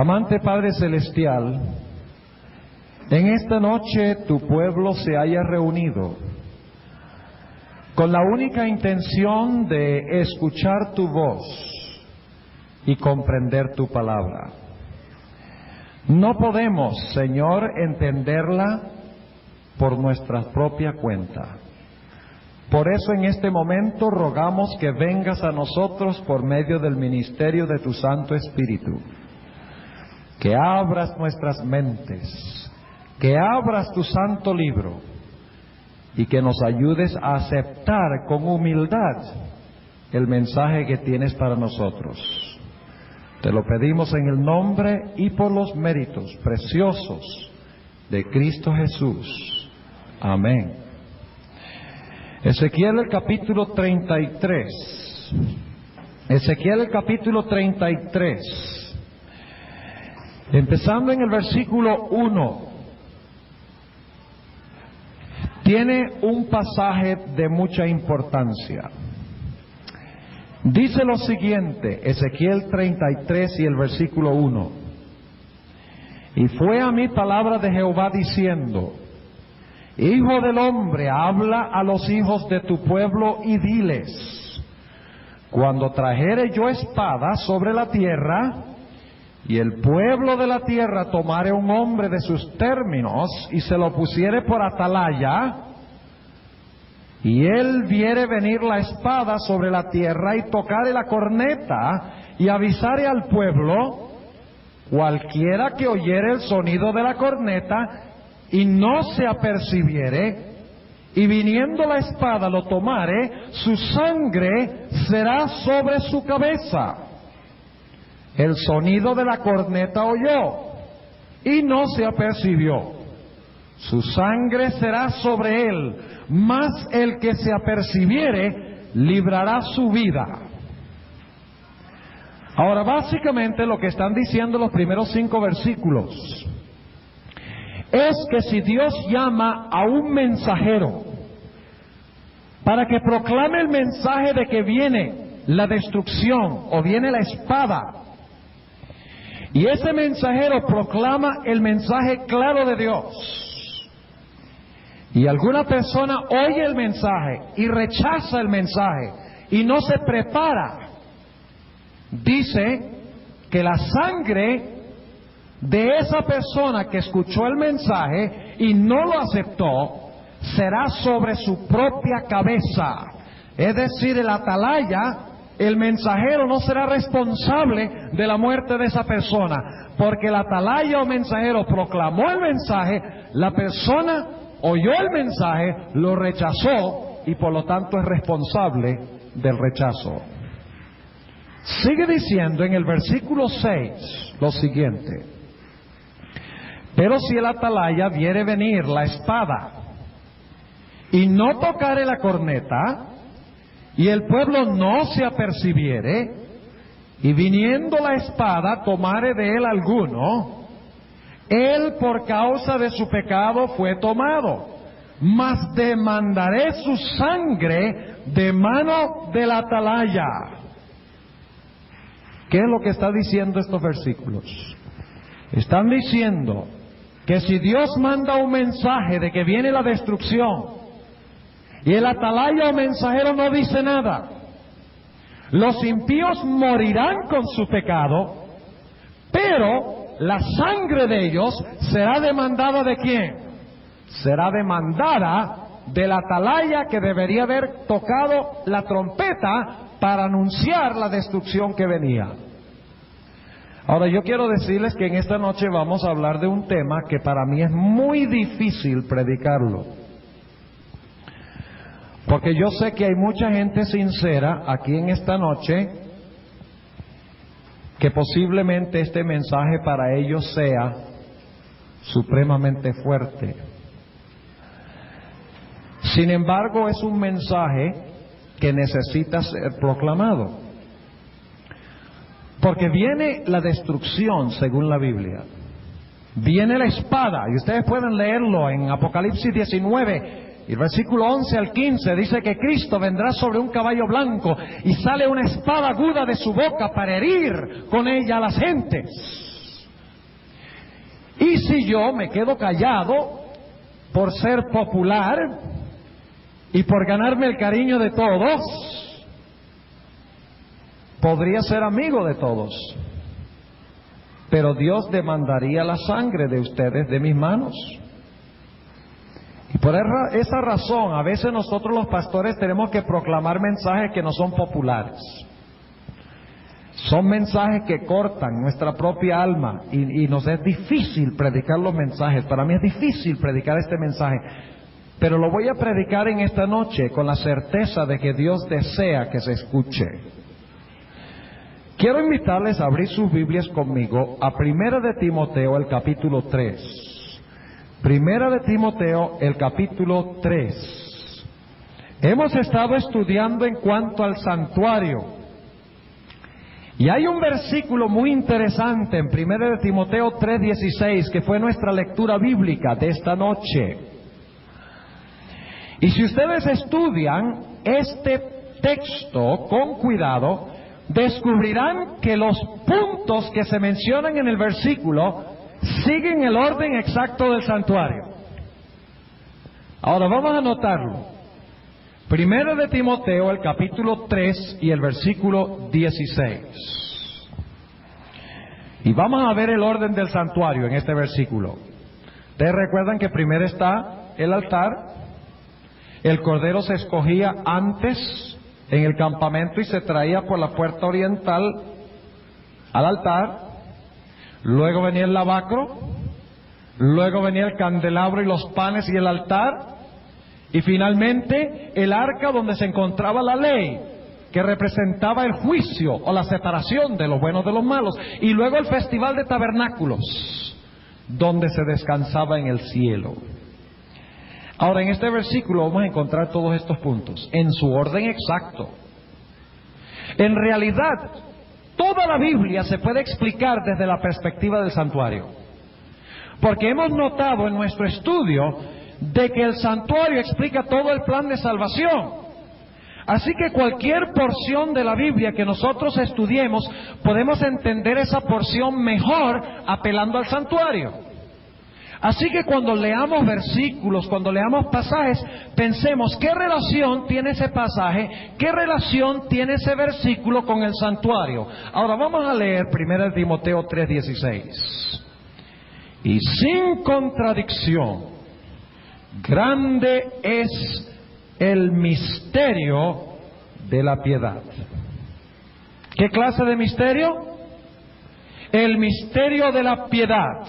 Amante Padre Celestial, en esta noche tu pueblo se haya reunido con la única intención de escuchar tu voz y comprender tu palabra. No podemos, Señor, entenderla por nuestra propia cuenta. Por eso en este momento rogamos que vengas a nosotros por medio del ministerio de tu Santo Espíritu, que abras nuestras mentes, que abras tu santo libro y que nos ayudes a aceptar con humildad el mensaje que tienes para nosotros. Te lo pedimos en el nombre y por los méritos preciosos de Cristo Jesús. Amén. Ezequiel el capítulo 33. Ezequiel el capítulo 33. Empezando en el versículo 1. Tiene un pasaje de mucha importancia. Dice lo siguiente, Ezequiel 33 y el versículo 1. Y fue a mí palabra de Jehová diciendo: Hijo del hombre, habla a los hijos de tu pueblo y diles: cuando trajere yo espada sobre la tierra, y el pueblo de la tierra tomare un hombre de sus términos, y se lo pusiere por atalaya, y él viere venir la espada sobre la tierra, y tocare la corneta, y avisare al pueblo, cualquiera que oyere el sonido de la corneta, y no se apercibiere, y viniendo la espada lo tomare, su sangre será sobre su cabeza. El sonido de la corneta oyó, y no se apercibió. Su sangre será sobre él, mas el que se apercibiere librará su vida. Ahora, básicamente lo que están diciendo los primeros 5 versículos es que si Dios llama a un mensajero para que proclame el mensaje de que viene la destrucción o viene la espada, y ese mensajero proclama el mensaje claro de Dios, y alguna persona oye el mensaje y rechaza el mensaje y no se prepara, dice que la sangre de esa persona que escuchó el mensaje y no lo aceptó será sobre su propia cabeza. Es decir, el atalaya, el mensajero, no será responsable de la muerte de esa persona, porque el atalaya o mensajero proclamó el mensaje, la persona oyó el mensaje, lo rechazó y por lo tanto es responsable del rechazo. Sigue diciendo en el versículo 6 lo siguiente: pero si el atalaya viere venir la espada y no tocare la corneta, y el pueblo no se apercibiere, y viniendo la espada tomare de él alguno, él por causa de su pecado fue tomado, mas demandaré su sangre de mano del atalaya. ¿Qué es lo que está diciendo estos versículos? Están diciendo que si Dios manda un mensaje de que viene la destrucción, y el atalaya o mensajero no dice nada, los impíos morirán con su pecado, pero la sangre de ellos será demandada ¿de quién? Será demandada del atalaya, que debería haber tocado la trompeta para anunciar la destrucción que venía. Ahora, yo quiero decirles que en esta noche vamos a hablar de un tema que para mí es muy difícil predicarlo, porque yo sé que hay mucha gente sincera aquí en esta noche que posiblemente este mensaje para ellos sea supremamente fuerte. Sin embargo, es un mensaje que necesita ser proclamado, porque viene la destrucción según la Biblia, viene la espada, y ustedes pueden leerlo en Apocalipsis 19, y el versículo 11 al 15 dice que Cristo vendrá sobre un caballo blanco y sale una espada aguda de su boca para herir con ella a las gentes. Y si yo me quedo callado por ser popular y por ganarme el cariño de todos, podría ser amigo de todos, pero Dios demandaría la sangre de ustedes de mis manos. Y por esa razón, a veces nosotros los pastores tenemos que proclamar mensajes que no son populares. Son mensajes que cortan nuestra propia alma y nos es difícil predicar los mensajes. Para mí es difícil predicar este mensaje, pero lo voy a predicar en esta noche con la certeza de que Dios desea que se escuche. Quiero invitarles a abrir sus Biblias conmigo a 1 de Timoteo, el capítulo 3. 1 de Timoteo, el capítulo 3. Hemos estado estudiando en cuanto al santuario. Y hay un versículo muy interesante en 1 de Timoteo 3:16, que fue nuestra lectura bíblica de esta noche. Y si ustedes estudian este texto con cuidado, descubrirán que los puntos que se mencionan en el versículo siguen el orden exacto del santuario. Ahora vamos a anotarlo. 1 de Timoteo, el capítulo 3 y el versículo 16. Y vamos a ver el orden del santuario en este versículo. Ustedes recuerdan que primero está el altar. El cordero se escogía antes en el campamento y se traía por la puerta oriental al altar. Luego venía el lavacro. Luego venía el candelabro y los panes y el altar. Y finalmente el arca donde se encontraba la ley, que representaba el juicio o la separación de los buenos de los malos. Y luego el festival de tabernáculos, donde se descansaba en el cielo. Ahora, en este versículo vamos a encontrar todos estos puntos en su orden exacto. En realidad, toda la Biblia se puede explicar desde la perspectiva del santuario, porque hemos notado en nuestro estudio de que el santuario explica todo el plan de salvación. Así que cualquier porción de la Biblia que nosotros estudiemos, podemos entender esa porción mejor apelando al santuario. Así que cuando leamos versículos, cuando leamos pasajes, pensemos qué relación tiene ese pasaje, qué relación tiene ese versículo con el santuario. Ahora vamos a leer 1 Timoteo 3:16. Y sin contradicción, grande es el misterio de la piedad. ¿Qué clase de misterio? El misterio de la piedad.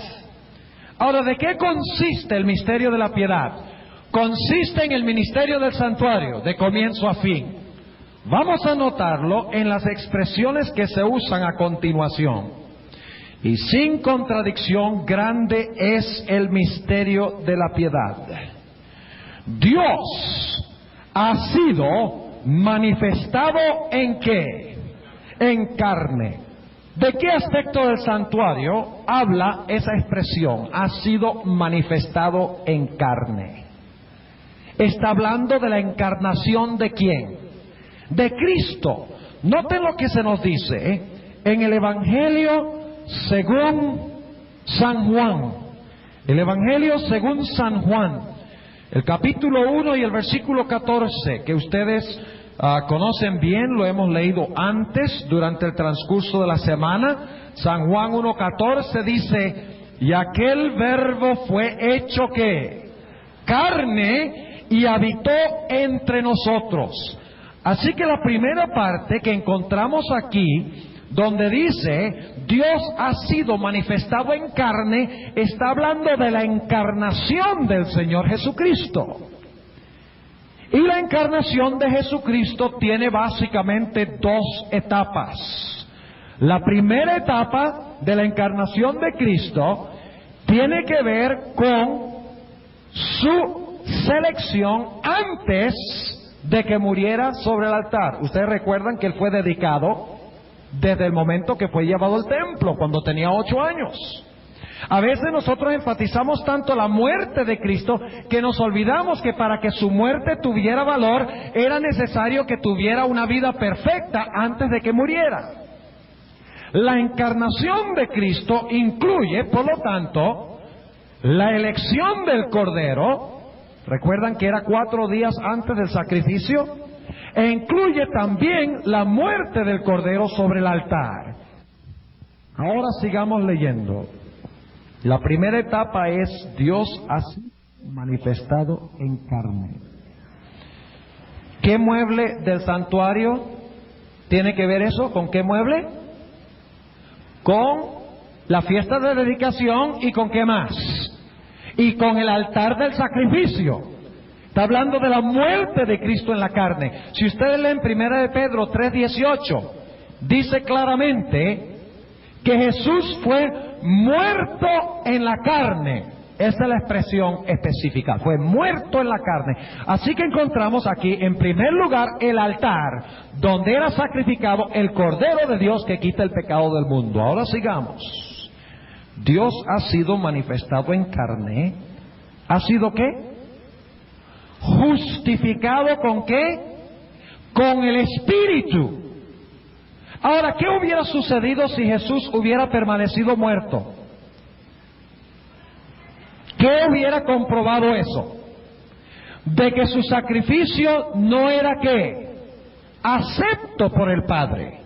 Ahora, ¿de qué consiste el misterio de la piedad? Consiste en el ministerio del santuario, de comienzo a fin. Vamos a notarlo en las expresiones que se usan a continuación. Y sin contradicción, grande es el misterio de la piedad. Dios ha sido manifestado ¿en qué? En carne. ¿De qué aspecto del santuario habla esa expresión? Ha sido manifestado en carne. Está hablando de la encarnación ¿de quién? De Cristo. Noten lo que se nos dice en el Evangelio según San Juan. El Evangelio según San Juan, el capítulo 1 y el versículo 14, que ustedes conocen bien, lo hemos leído antes durante el transcurso de la semana. San Juan 1:14 dice: y aquel verbo fue hecho ¿qué? Carne y habitó entre nosotros. Así que la primera parte que encontramos aquí, donde dice Dios ha sido manifestado en carne, está hablando de la encarnación del Señor Jesucristo. Y la encarnación de Jesucristo tiene básicamente dos etapas. La primera etapa de la encarnación de Cristo tiene que ver con su selección antes de que muriera sobre el altar. Ustedes recuerdan que Él fue dedicado desde el momento que fue llevado al templo, cuando tenía 8 años. A veces nosotros enfatizamos tanto la muerte de Cristo que nos olvidamos que para que su muerte tuviera valor era necesario que tuviera una vida perfecta antes de que muriera. La encarnación de Cristo incluye, por lo tanto, la elección del Cordero, recuerdan que era 4 días antes del sacrificio, e incluye también la muerte del Cordero sobre el altar. Ahora sigamos leyendo. La primera etapa es Dios así manifestado en carne. ¿Qué mueble del santuario tiene que ver eso? ¿Con qué mueble? Con la fiesta de dedicación y con qué más. Y con el altar del sacrificio. Está hablando de la muerte de Cristo en la carne. Si ustedes leen 1 de Pedro 3:18, dice claramente que Jesús fue muerto en la carne. Esa es la expresión específica, fue muerto en la carne. Así que encontramos aquí, en primer lugar, el altar, donde era sacrificado el Cordero de Dios que quita el pecado del mundo. Ahora sigamos. Dios ha sido manifestado en carne. ¿Ha sido qué? Justificado ¿con qué? Con el Espíritu. Ahora, ¿qué hubiera sucedido si Jesús hubiera permanecido muerto? ¿Qué hubiera comprobado eso? De que su sacrificio no era ¿qué? Acepto por el Padre.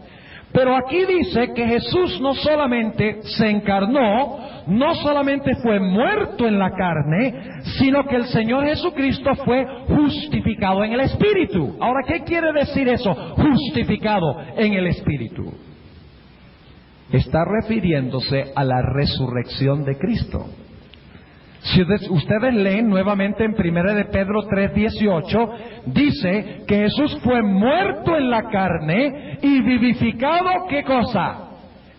Pero aquí dice que Jesús no solamente se encarnó, no solamente fue muerto en la carne, sino que el Señor Jesucristo fue justificado en el Espíritu. Ahora, ¿qué quiere decir eso? Justificado en el Espíritu. Está refiriéndose a la resurrección de Cristo. Si ustedes leen nuevamente en 1 de Pedro 3:18, dice que Jesús fue muerto en la carne y vivificado, ¿qué cosa?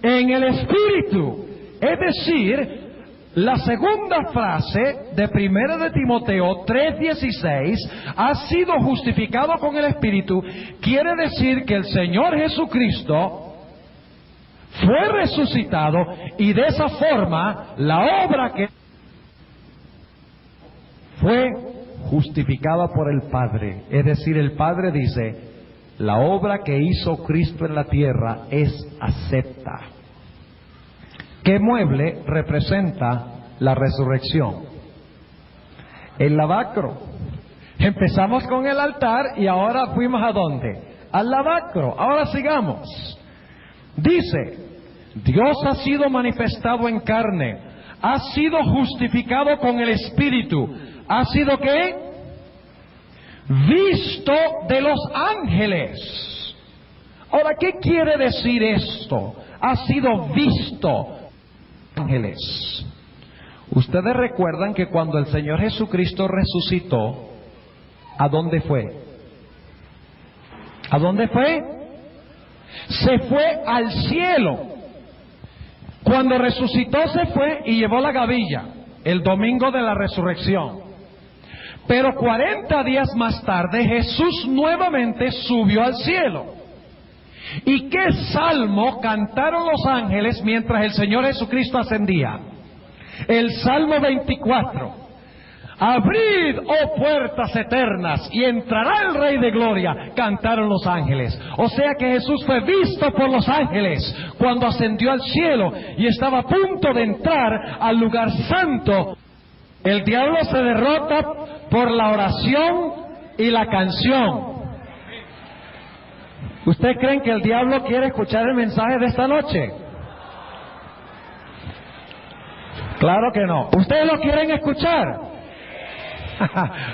En el Espíritu. Es decir, la segunda frase de 1 de Timoteo 3:16, ha sido justificado con el Espíritu, quiere decir que el Señor Jesucristo fue resucitado y de esa forma la obra que fue justificada por el Padre. Es decir, el Padre dice, la obra que hizo Cristo en la tierra es acepta. ¿Qué mueble representa la resurrección? El lavacro. Empezamos con el altar y ahora fuimos ¿a dónde? Al lavacro. Ahora sigamos. Dice, Dios ha sido manifestado en carne, ha sido justificado con el Espíritu, ha sido ¿qué? Visto de los ángeles. Ahora, ¿qué quiere decir esto? Ha sido visto ángeles. Ustedes recuerdan que cuando el Señor Jesucristo resucitó, ¿a dónde fue? ¿A dónde fue? Se fue al cielo. Cuando resucitó se fue y llevó la gavilla, el domingo de la resurrección. Pero 40 días más tarde Jesús nuevamente subió al cielo. ¿Y qué salmo cantaron los ángeles mientras el Señor Jesucristo ascendía? El Salmo 24. Abrid, oh puertas eternas, y entrará el Rey de Gloria, cantaron los ángeles. O sea que Jesús fue visto por los ángeles cuando ascendió al cielo y estaba a punto de entrar al lugar santo. El diablo se derrota por la oración y la canción. ¿Ustedes creen que el diablo quiere escuchar el mensaje de esta noche? Claro que no. ¿Ustedes lo quieren escuchar?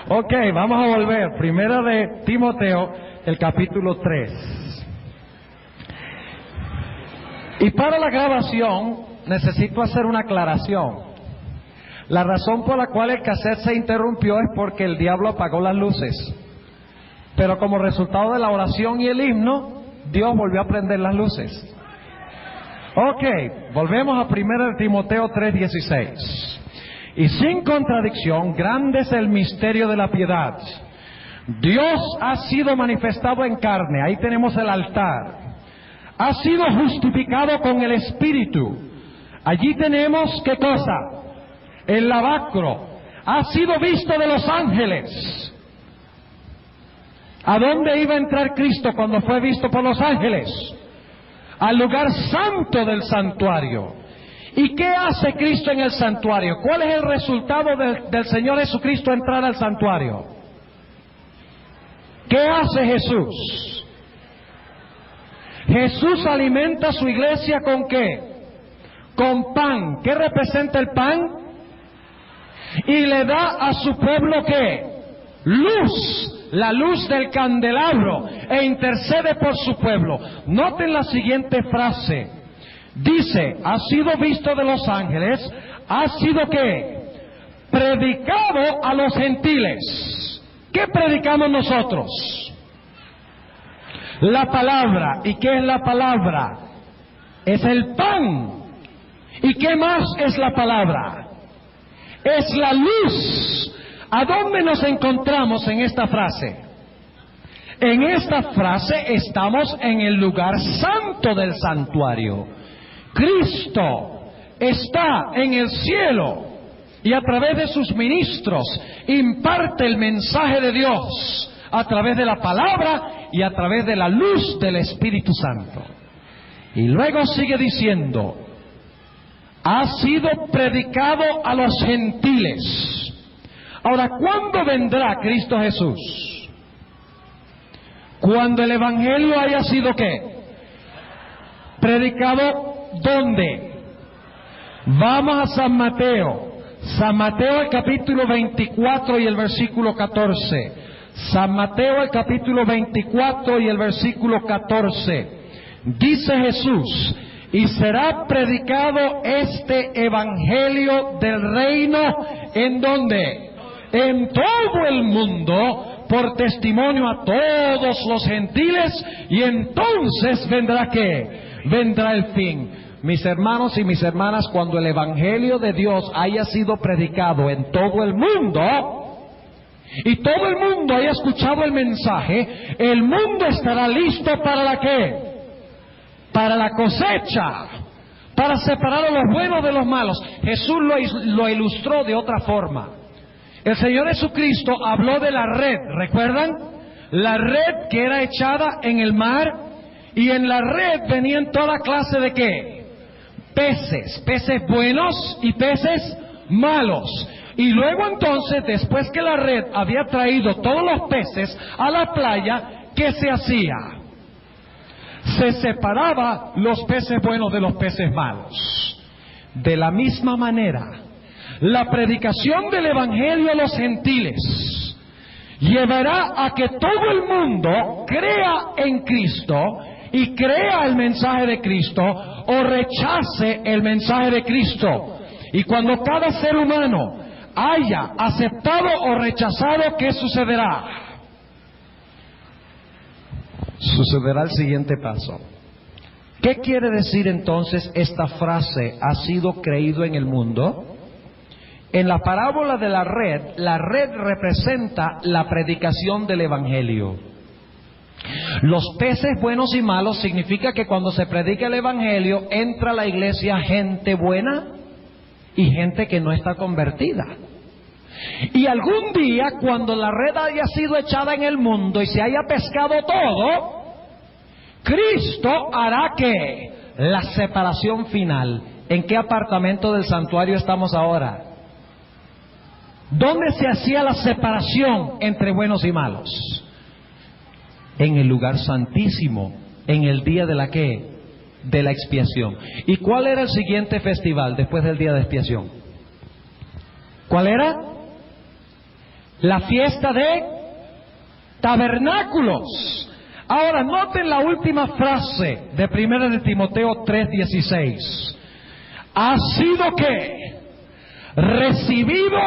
Ok, vamos a volver. 1 de Timoteo, el capítulo 3. Y para la grabación necesito hacer una aclaración. La razón por la cual el cassette se interrumpió es porque el diablo apagó las luces. Pero como resultado de la oración y el himno, Dios volvió a prender las luces. Ok, volvemos a 1 de Timoteo 3:16. Y sin contradicción, grande es el misterio de la piedad. Dios ha sido manifestado en carne, ahí tenemos el altar. Ha sido justificado con el Espíritu. Allí tenemos, ¿qué cosa? El lavacro. Ha sido visto de los ángeles. ¿A dónde iba a entrar Cristo cuando fue visto por los ángeles? Al lugar santo del santuario. ¿Y qué hace Cristo en el santuario? ¿Cuál es el resultado del Señor Jesucristo entrar al santuario? ¿Qué hace Jesús? Jesús alimenta a su iglesia ¿con qué? Con pan. ¿Qué representa el pan? Y le da a su pueblo ¿qué? Luz, la luz del candelabro, e intercede por su pueblo. Noten la siguiente frase. Dice, ha sido visto de los ángeles, ha sido ¿qué? Predicado a los gentiles. ¿Qué predicamos nosotros? La palabra. ¿Y qué es la palabra? Es el pan. ¿Y qué más es la palabra? Es la luz. ¿A dónde nos encontramos en esta frase? En esta frase estamos en el lugar santo del santuario. Cristo está en el cielo y a través de sus ministros imparte el mensaje de Dios a través de la palabra y a través de la luz del Espíritu Santo. Y luego sigue diciendo, ha sido predicado a los gentiles. Ahora, ¿cuándo vendrá Cristo Jesús? Cuando el Evangelio haya sido ¿qué? Predicado, ¿dónde? Vamos a San Mateo. San Mateo el capítulo 24 y el versículo 14. San Mateo el capítulo 24 y el versículo 14. Dice Jesús, y será predicado este evangelio del reino, ¿en dónde? En todo el mundo, por testimonio a todos los gentiles, y entonces vendrá ¿qué? Vendrá el fin. Mis hermanos y mis hermanas, cuando el evangelio de Dios haya sido predicado en todo el mundo, y todo el mundo haya escuchado el mensaje, el mundo estará listo para la ¿qué? Para la cosecha, para separar a los buenos de los malos. Jesús lo ilustró de otra forma. El Señor Jesucristo habló de la red, ¿recuerdan? La red que era echada en el mar, y en la red venían toda clase de ¿qué? Peces, peces buenos y peces malos. Y luego entonces, después que la red había traído todos los peces a la playa, ¿qué se hacía? Se separaba los peces buenos de los peces malos. De la misma manera, la predicación del Evangelio a los gentiles llevará a que todo el mundo crea en Cristo y crea el mensaje de Cristo o rechace el mensaje de Cristo. Y cuando cada ser humano haya aceptado o rechazado, ¿qué sucederá? Sucederá el siguiente paso. ¿Qué quiere decir entonces esta frase, ha sido creído en el mundo? En la parábola de la red representa la predicación del Evangelio. Los peces buenos y malos significa que cuando se predica el Evangelio, entra a la iglesia gente buena y gente que no está convertida. Y algún día, cuando la red haya sido echada en el mundo y se haya pescado todo, Cristo hará que la separación final. ¿En qué apartamento del santuario estamos ahora? ¿Dónde se hacía la separación entre buenos y malos? En el lugar santísimo, en el día de la ¿qué? De la expiación. ¿Y cuál era el siguiente festival después del día de expiación? ¿Cuál era? La fiesta de tabernáculos. Ahora noten la última frase de 1 de Timoteo 3:16. Ha sido ¿qué? Recibido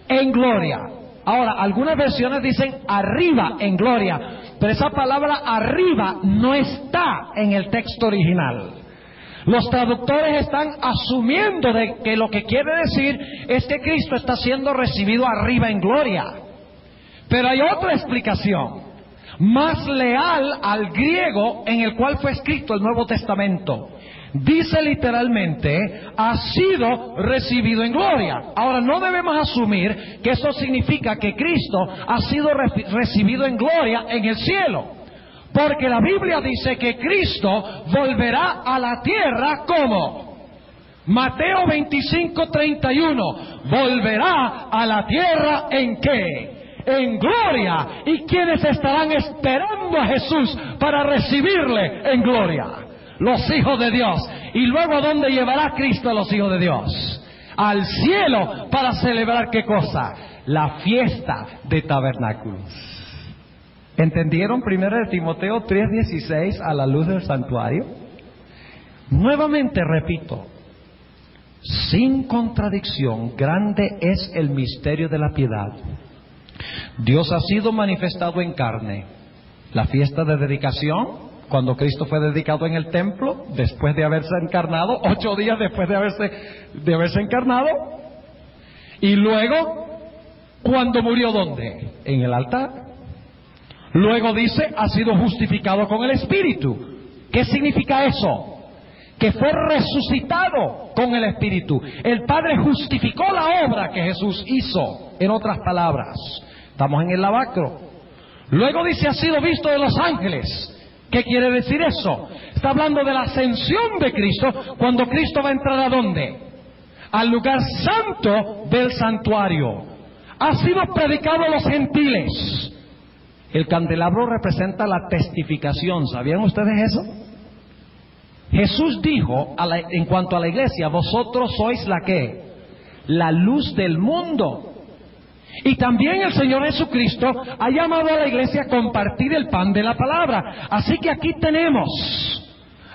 en gloria. Ahora, algunas versiones dicen arriba en gloria, pero esa palabra arriba no está en el texto original. Los traductores están asumiendo de que lo que quiere decir es que Cristo está siendo recibido arriba en gloria. Pero hay otra explicación, más leal al griego en el cual fue escrito el Nuevo Testamento. Dice literalmente, ha sido recibido en gloria. Ahora, no debemos asumir que eso significa que Cristo ha sido recibido en gloria en el cielo. Porque la Biblia dice que Cristo volverá a la tierra como Mateo 25:31, volverá a la tierra ¿en qué? En gloria. ¿Y quiénes estarán esperando a Jesús para recibirle en gloria? Los hijos de Dios. ¿Y luego a dónde llevará Cristo a los hijos de Dios? Al cielo, para celebrar ¿qué cosa? La fiesta de tabernáculos. ¿Entendieron 1 Timoteo 3:16 a la luz del santuario? Nuevamente repito, sin contradicción, grande es el misterio de la piedad. Dios ha sido manifestado en carne. La fiesta de dedicación, cuando Cristo fue dedicado en el templo, después de haberse encarnado, 8 días después de haberse encarnado. Y luego, cuando murió, ¿dónde? En el altar. Luego dice, ha sido justificado con el Espíritu. ¿Qué significa eso? Que fue resucitado con el Espíritu. El Padre justificó la obra que Jesús hizo. En otras palabras, estamos en el lavacro. Luego dice, ha sido visto de los ángeles. ¿Qué quiere decir eso? Está hablando de la ascensión de Cristo, cuando Cristo va a entrar ¿a dónde? Al lugar santo del santuario. Ha sido predicado a los gentiles. El candelabro representa la testificación. ¿Sabían ustedes eso? Jesús dijo en cuanto a la iglesia, vosotros sois la ¿qué? La luz del mundo. Y también el Señor Jesucristo ha llamado a la iglesia a compartir el pan de la palabra. Así que aquí tenemos,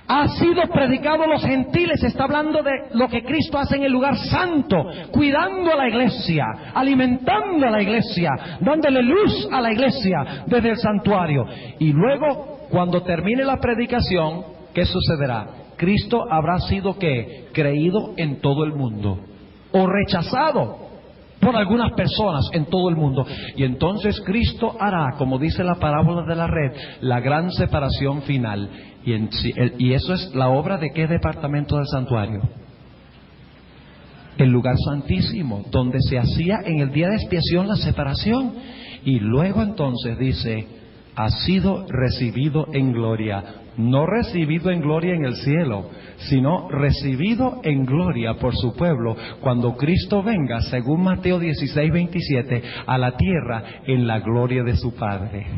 ha sido predicado a los gentiles. Está hablando de lo que Cristo hace en el lugar santo, cuidando a la iglesia, alimentando a la iglesia, dándole luz a la iglesia desde el santuario. Y luego, cuando termine la predicación, ¿qué sucederá? Cristo habrá sido ¿qué? Creído en todo el mundo, o rechazado por algunas personas en todo el mundo. Y entonces Cristo hará, como dice la parábola de la red, la gran separación final. Y eso es la obra de ¿qué departamento del santuario? El lugar santísimo, donde se hacía en el día de expiación la separación. Y luego entonces dice, ha sido recibido en gloria. No recibido en gloria en el cielo, sino recibido en gloria por su pueblo, cuando Cristo venga, según Mateo 16:27, a la tierra en la gloria de su Padre.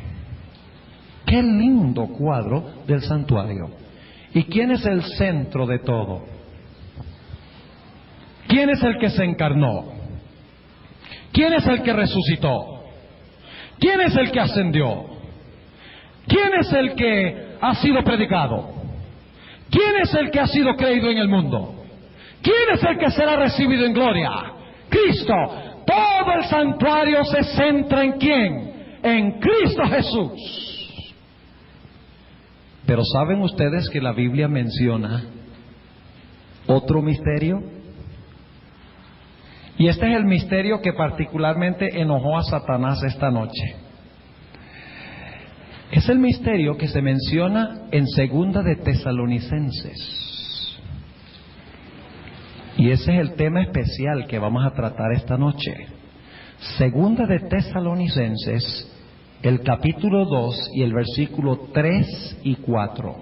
¡Qué lindo cuadro del santuario! ¿Y quién es el centro de todo? ¿Quién es el que se encarnó? ¿Quién es el que resucitó? ¿Quién es el que ascendió? ¿Quién es el que ha sido predicado? ¿Quién es el que ha sido creído en el mundo? ¿Quién es el que será recibido en gloria? Cristo. Todo el santuario se centra ¿en quién? En Cristo Jesús. Pero ¿saben ustedes que la Biblia menciona otro misterio? Y este es el misterio que particularmente enojó a Satanás esta noche. Es el misterio que se menciona en Segunda de Tesalonicenses. Y ese es el tema especial que vamos a tratar esta noche. Segunda de Tesalonicenses, el capítulo 2 y el versículo 3 y 4.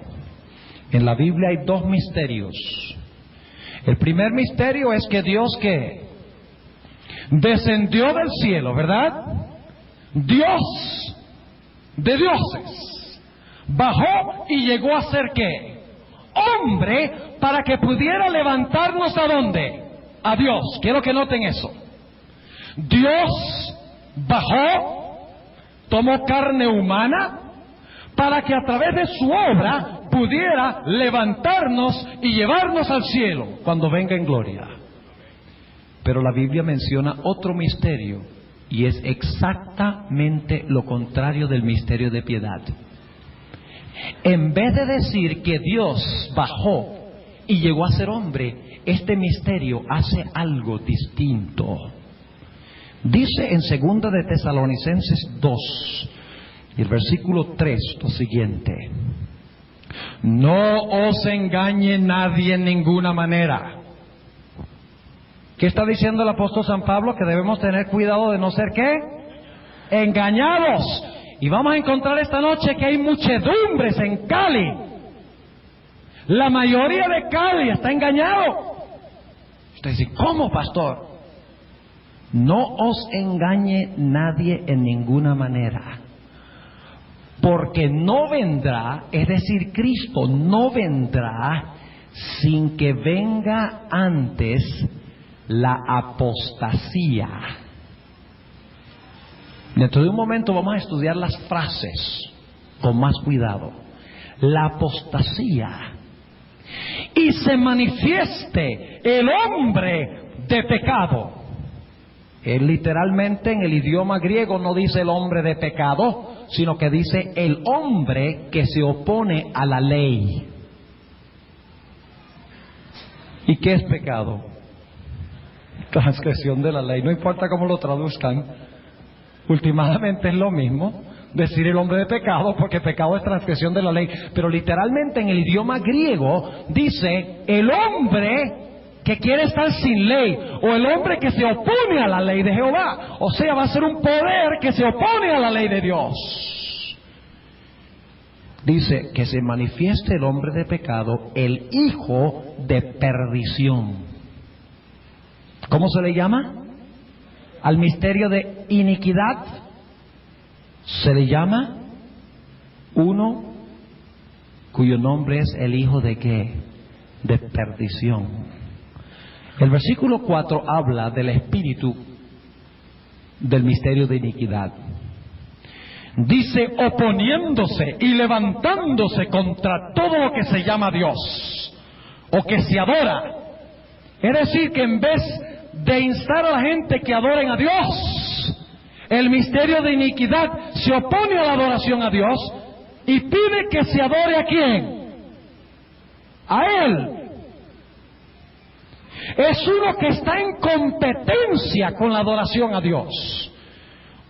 En la Biblia hay 2 misterios. El primer misterio es que Dios ¿qué? Descendió del cielo, ¿verdad? Dios de dioses bajó y llegó a ser ¿qué? Hombre, para que pudiera levantarnos ¿a dónde? A Dios. Quiero que noten eso. Dios bajó, tomó carne humana para que a través de su obra pudiera levantarnos y llevarnos al cielo cuando venga en gloria. Pero la Biblia menciona otro misterio, y es exactamente lo contrario del misterio de piedad. En vez de decir que Dios bajó y llegó a ser hombre, este misterio hace algo distinto. Dice en 2 de Tesalonicenses 2, y el versículo 3, lo siguiente: no os engañe nadie en ninguna manera. ¿Qué está diciendo el apóstol San Pablo? Que debemos tener cuidado de no ser ¿qué? Engañados. Y vamos a encontrar esta noche que hay muchedumbres en Cali. La mayoría de Cali está engañado. Usted dice, ¿cómo, pastor? No os engañe nadie en ninguna manera, porque no vendrá, es decir, Cristo no vendrá sin que venga antes la apostasía. Dentro de un momento vamos a estudiar las frases con más cuidado. La apostasía. Y se manifieste el hombre de pecado. Él literalmente en el idioma griego no dice el hombre de pecado, sino que dice el hombre que se opone a la ley. ¿Y qué es pecado? Transgresión de la ley. No importa cómo lo traduzcan, últimamente es lo mismo decir el hombre de pecado, porque pecado es transgresión de la ley. Pero literalmente en el idioma griego dice el hombre que quiere estar sin ley, o el hombre que se opone a la ley de Jehová. O sea, va a ser un poder que se opone a la ley de Dios. Dice que se manifieste el hombre de pecado, el hijo de perdición. ¿Cómo se le llama? Al misterio de iniquidad se le llama uno cuyo nombre es el hijo de ¿qué? De perdición. El versículo 4 habla del espíritu del misterio de iniquidad. Dice, oponiéndose y levantándose contra todo lo que se llama Dios o que se adora. Es decir, que en vez de instar a la gente que adoren a Dios, el misterio de iniquidad se opone a la adoración a Dios y pide que se adore ¿a quién? A Él. Es uno que está en competencia con la adoración a Dios,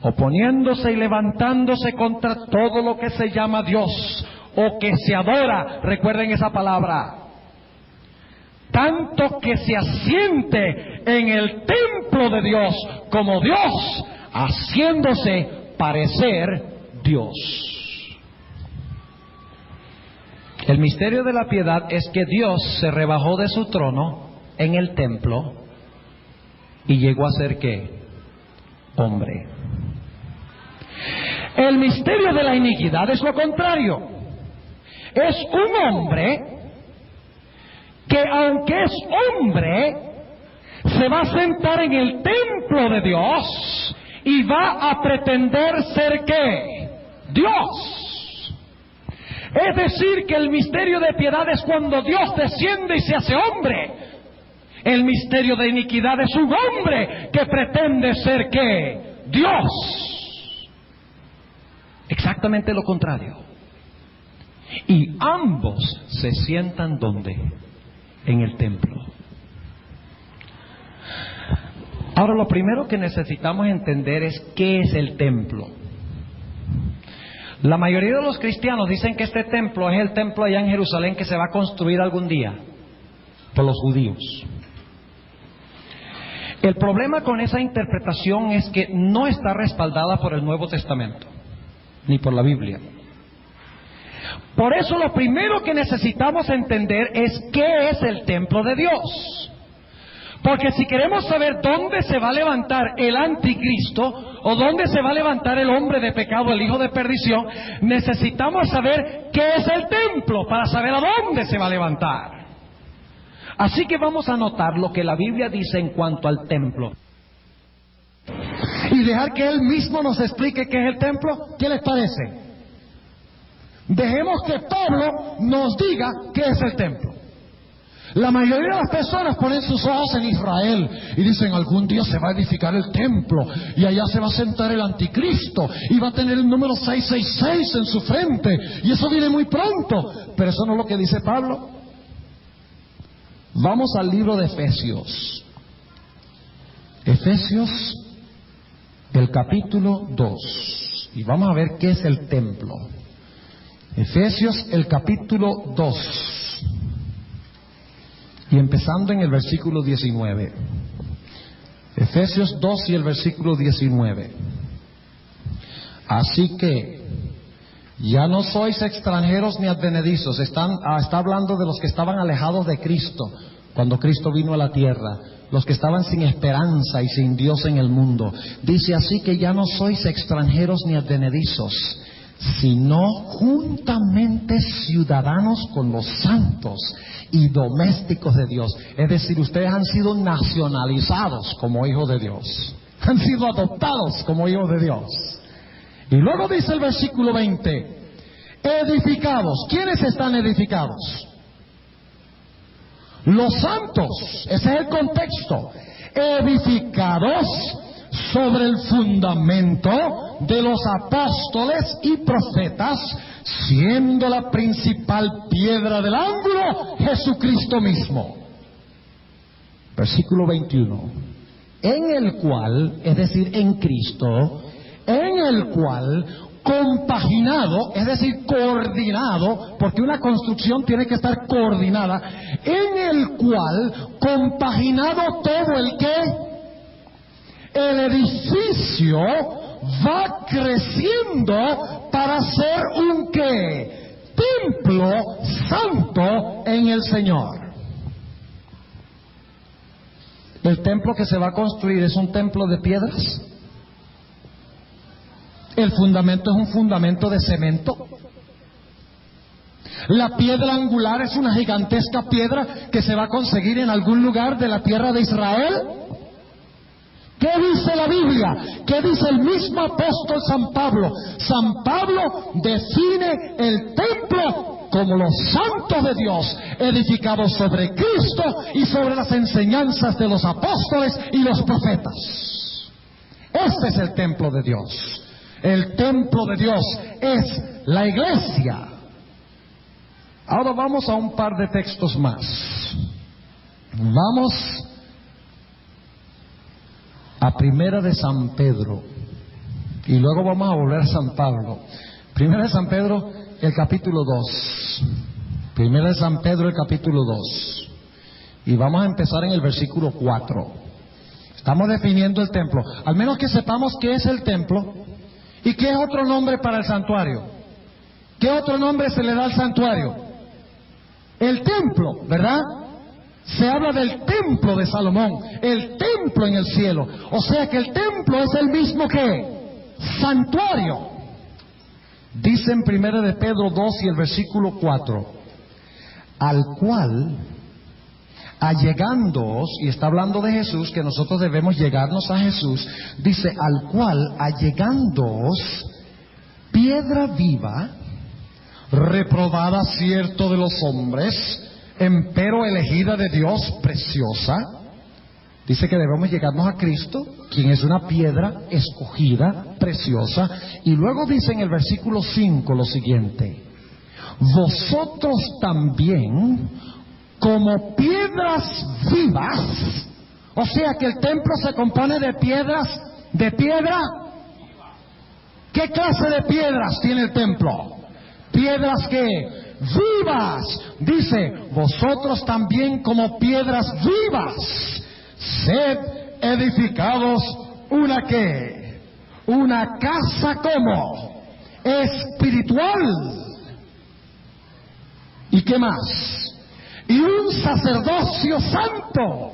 oponiéndose y levantándose contra todo lo que se llama Dios o que se adora. Recuerden esa palabra. Tanto que se asiente en el templo de Dios como Dios, haciéndose parecer Dios. El misterio de la piedad es que Dios se rebajó de su trono en el templo y llegó a ser ¿qué? Hombre. El misterio de la iniquidad es lo contrario. Es un hombre que, aunque es hombre, se va a sentar en el templo de Dios y va a pretender ser ¿qué? Dios. Es decir, que el misterio de piedad es cuando Dios desciende y se hace hombre. El misterio de iniquidad es un hombre que pretende ser ¿qué? Dios. Exactamente lo contrario. Y ambos se sientan ¿dónde? En el templo. Ahora, lo primero que necesitamos entender es ¿qué es el templo? La mayoría de los cristianos dicen que este templo es el templo allá en Jerusalén que se va a construir algún día por los judíos. El problema con esa interpretación es que no está respaldada por el Nuevo Testamento, ni por la Biblia. Por eso lo primero que necesitamos entender es qué es el templo de Dios. Porque si queremos saber dónde se va a levantar el anticristo o dónde se va a levantar el hombre de pecado, el hijo de perdición, necesitamos saber qué es el templo para saber a dónde se va a levantar. Así que vamos a notar lo que la Biblia dice en cuanto al templo. Y dejar que Él mismo nos explique qué es el templo. ¿Qué les parece? Dejemos que Pablo nos diga qué es el templo. La mayoría de las personas ponen sus ojos en Israel y dicen, algún día se va a edificar el templo y allá se va a sentar el anticristo y va a tener el número 666 en su frente y eso viene muy pronto. Pero eso no es lo que dice Pablo. Vamos al libro de Efesios. Efesios, el capítulo 2. Y vamos a ver qué es el templo. Efesios, el capítulo 2. Y empezando en el versículo 19. Efesios 2 y el versículo 19. Así que ya no sois extranjeros ni advenedizos. Está hablando de los que estaban alejados de Cristo cuando Cristo vino a la tierra. los que estaban sin esperanza y sin Dios en el mundo. Dice así que ya no sois extranjeros ni advenedizos, sino juntamente ciudadanos con los santos y domésticos de Dios. Es decir, ustedes han sido nacionalizados como hijos de Dios, han sido adoptados como hijos de Dios. Y luego dice el versículo 20, edificados. ¿Quiénes están edificados? Los santos. Ese es el contexto. Edificados sobre el fundamento de los apóstoles y profetas, siendo la principal piedra del ángulo Jesucristo mismo. Versículo 21. En el cual, es decir, en Cristo, en el cual, compaginado, es decir, coordinado, porque una construcción tiene que estar coordinada, en el cual, compaginado todo el que el edificio va creciendo para ser un ¿qué? Templo santo en el Señor. El templo que se va a construir es un templo de piedras. El fundamento es un fundamento de cemento. La piedra angular es una gigantesca piedra que se va a conseguir en algún lugar de la tierra de Israel. ¿Qué dice la Biblia? ¿Qué dice el mismo apóstol San Pablo? San Pablo define el templo como los santos de Dios, edificados sobre Cristo y sobre las enseñanzas de los apóstoles y los profetas. Este es el templo de Dios. El templo de Dios es la iglesia. Ahora vamos a un par de textos más. Vamos a Primera de San Pedro y luego vamos a volver a San Pablo. Primera de San Pedro, el capítulo 2. Primera de San Pedro, el capítulo 2. Y vamos a empezar en el versículo 4. Estamos definiendo el templo. Al menos que sepamos qué es el templo y qué es otro nombre para el santuario. ¿Qué otro nombre se le da al santuario? El templo, ¿verdad? Se habla del templo de Salomón, el templo en el cielo. O sea que el templo es el mismo que santuario. Dice en Primera de Pedro 2 y el versículo 4, al cual allegándoos, y está hablando de Jesús, que nosotros debemos llegarnos a Jesús, dice, al cual allegándoos, piedra viva, reprobada cierto de los hombres, empero elegida de Dios, preciosa. Dice que debemos llegarnos a Cristo, quien es una piedra escogida, preciosa. Y luego dice en el versículo 5 lo siguiente, vosotros también, como piedras vivas, o sea que el templo se compone de piedras, de piedra. ¿Qué clase de piedras tiene el templo? Piedras que vivas. Dice, vosotros también como piedras vivas, sed edificados una ¿qué? Una casa como espiritual. ¿Y qué más? Y un sacerdocio santo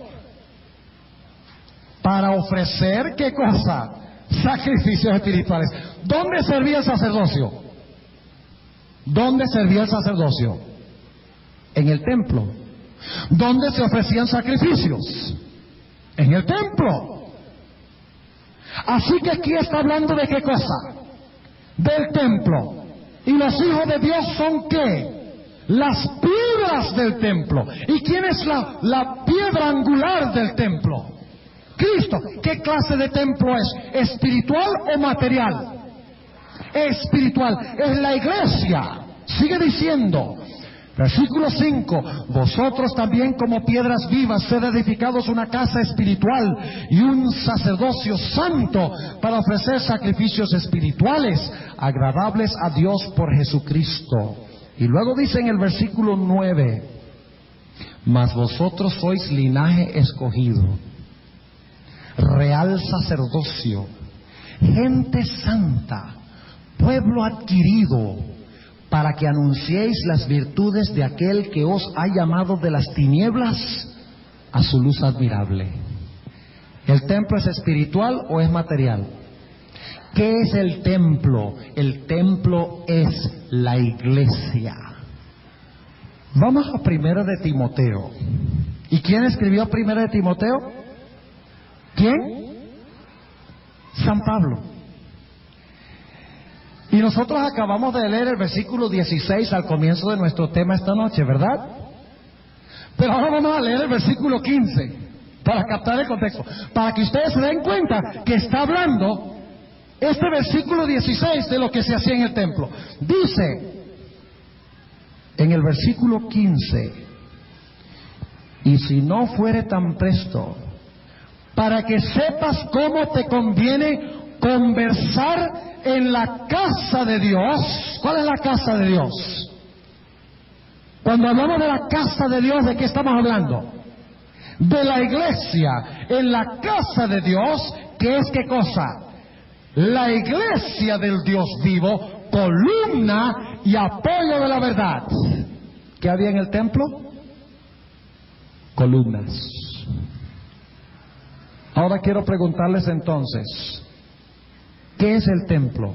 para ofrecer ¿qué cosa? Sacrificios espirituales. ¿Dónde servía el sacerdocio? ¿Dónde servía el sacerdocio? En el templo. ¿Dónde se ofrecían sacrificios? En el templo. Así que aquí está hablando de ¿qué cosa? Del templo. Y los hijos de Dios son ¿qué? Las piedras del templo. ¿Y quién es la piedra angular del templo? Cristo. ¿Qué clase de templo es? ¿Espiritual o material? Espiritual. Es la iglesia. Sigue diciendo, versículo 5, vosotros también como piedras vivas, sed edificados una casa espiritual y un sacerdocio santo para ofrecer sacrificios espirituales agradables a Dios por Jesucristo. Y luego dice en el versículo 9, mas vosotros sois linaje escogido, real sacerdocio, gente santa, pueblo adquirido, para que anunciéis las virtudes de aquel que os ha llamado de las tinieblas a su luz admirable. ¿El templo es espiritual o es material? ¿Qué es el templo? El templo es la iglesia. Vamos a 1 de Timoteo. ¿Y quién escribió 1 de Timoteo? ¿Quién? San Pablo. Y nosotros acabamos de leer el versículo 16 al comienzo de nuestro tema esta noche, ¿verdad? Pero ahora vamos a leer el versículo 15 para captar el contexto, para que ustedes se den cuenta que está hablando este versículo 16 de lo que se hacía en el templo. Dice en el versículo 15: y si no fuere tan presto, para que sepas cómo te conviene conversar en la casa de Dios. ¿Cuál es la casa de Dios? Cuando hablamos de la casa de Dios, ¿de qué estamos hablando? De la iglesia. En la casa de Dios, ¿qué es qué cosa? La iglesia del Dios vivo, columna y apoyo de la verdad. ¿Qué había en el templo? Columnas. Ahora quiero preguntarles entonces, ¿qué es el templo?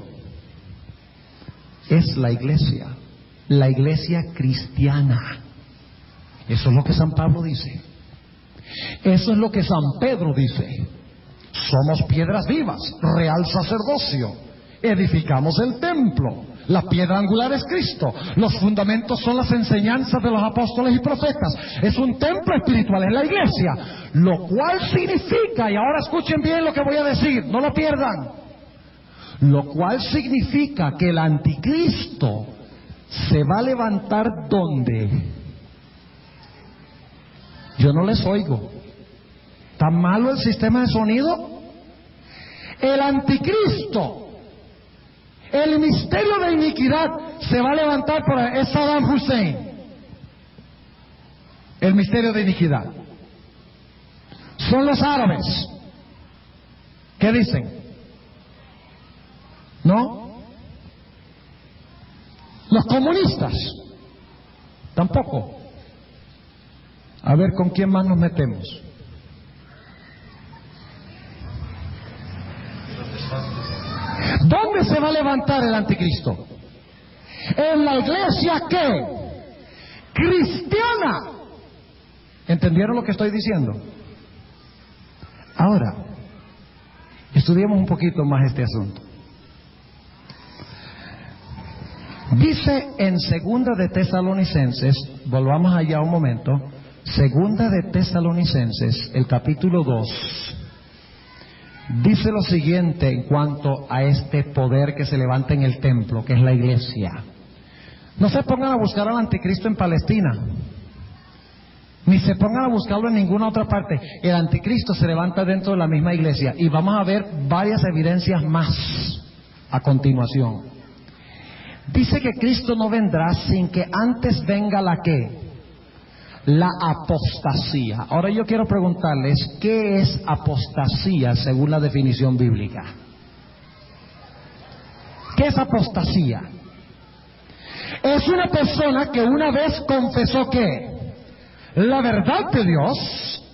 Es la iglesia cristiana. Eso es lo que San Pablo dice. Eso es lo que San Pedro dice. Somos piedras vivas, real sacerdocio. Edificamos el templo. La piedra angular es Cristo. Los fundamentos son las enseñanzas de los apóstoles y profetas. Es un templo espiritual, es la iglesia. Lo cual significa, y ahora escuchen bien lo que voy a decir, no lo pierdan. Lo cual significa que el anticristo se va a levantar ¿dónde? Yo no les oigo. ¿Tan malo el sistema de sonido? El anticristo, el misterio de iniquidad, se va a levantar por es Saddam Hussein. El misterio de iniquidad. Son los árabes. ¿Qué dicen? ¿No? Los comunistas. Tampoco. A ver con quién más nos metemos. ¿Dónde se va a levantar el anticristo? En la iglesia ¿qué? Cristiana. ¿Entendieron lo que estoy diciendo? Ahora, estudiemos un poquito más este asunto. Dice en Segunda de Tesalonicenses, volvamos allá un momento, Segunda de Tesalonicenses, el capítulo 2, dice lo siguiente en cuanto a este poder que se levanta en el templo, que es la iglesia. No se pongan a buscar al anticristo en Palestina, ni se pongan a buscarlo en ninguna otra parte. El anticristo se levanta dentro de la misma iglesia, y vamos a ver varias evidencias más a continuación. Dice que Cristo no vendrá sin que antes venga la ¿qué? La apostasía. Ahora yo quiero preguntarles, ¿qué es apostasía según la definición bíblica? ¿Qué es apostasía? Es una persona que una vez confesó ¿qué? La verdad de Dios,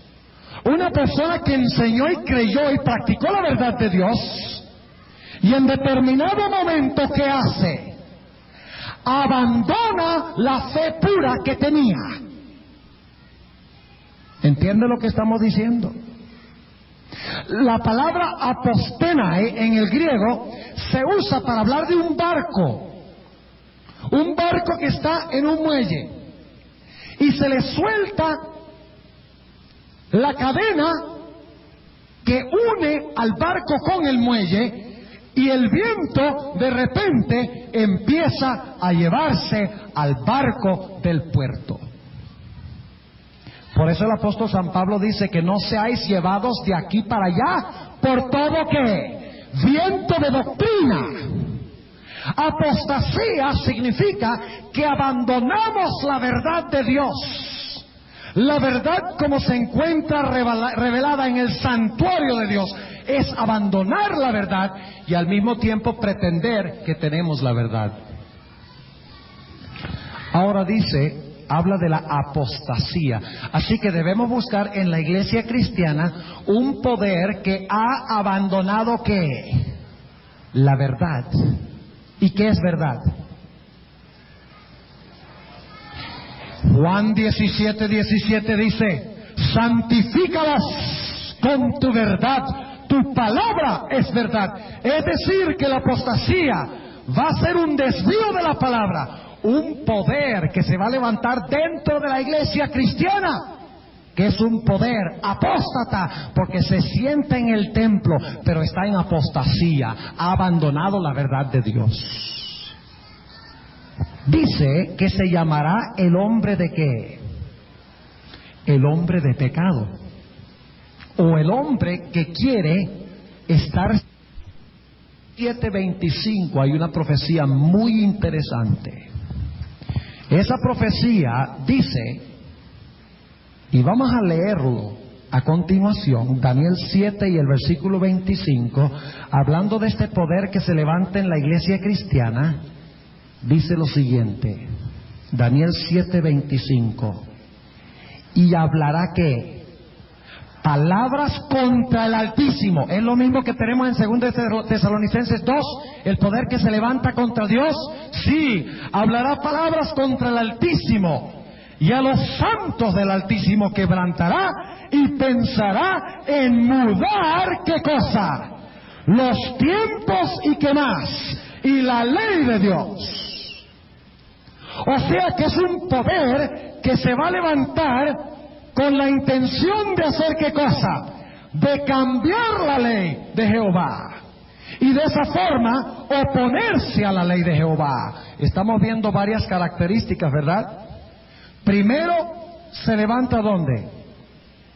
una persona que enseñó y creyó y practicó la verdad de Dios, y en determinado momento ¿qué hace? Abandona la fe pura que tenía. ¿Entiende lo que estamos diciendo? La palabra apostenae en el griego se usa para hablar de un barco que está en un muelle y se le suelta la cadena que une al barco con el muelle, y el viento de repente empieza a llevarse al barco del puerto. Por eso el apóstol San Pablo dice que no seáis llevados de aquí para allá por todo ¿qué? Viento de doctrina. Apostasía significa que abandonamos la verdad de Dios, la verdad como se encuentra revelada en el santuario de Dios. Es abandonar la verdad y al mismo tiempo pretender que tenemos la verdad. Ahora dice habla de la apostasía. Así que debemos buscar en la iglesia cristiana un poder que ha abandonado ¿qué? La verdad. ¿Y qué es verdad? Juan 17:17 dice: santifícalas con tu verdad, tu palabra es verdad. Es decir, que la apostasía va a ser un desvío de la palabra, un poder que se va a levantar dentro de la iglesia cristiana, que es un poder apóstata, porque se sienta en el templo, pero está en apostasía, ha abandonado la verdad de Dios. Dice que se llamará el hombre de ¿qué? El hombre de pecado, o el hombre que quiere estar. 7:25 hay una profecía muy interesante. Esa profecía dice, y vamos a leerlo a continuación, Daniel 7 y el versículo 25, hablando de este poder que se levanta en la iglesia cristiana, dice lo siguiente, Daniel 7:25, y hablará ¿qué? Palabras contra el Altísimo. Es lo mismo que tenemos en 2 Tesalonicenses 2, el poder que se levanta contra Dios. Sí, hablará palabras contra el Altísimo, y a los santos del Altísimo quebrantará, y pensará en mudar ¿qué cosa? Los tiempos y qué más, y la ley de Dios. O sea que es un poder que se va a levantar con la intención de hacer ¿qué cosa? De cambiar la ley de Jehová, y de esa forma oponerse a la ley de Jehová. Estamos viendo varias características, ¿verdad? Primero, se levanta ¿dónde?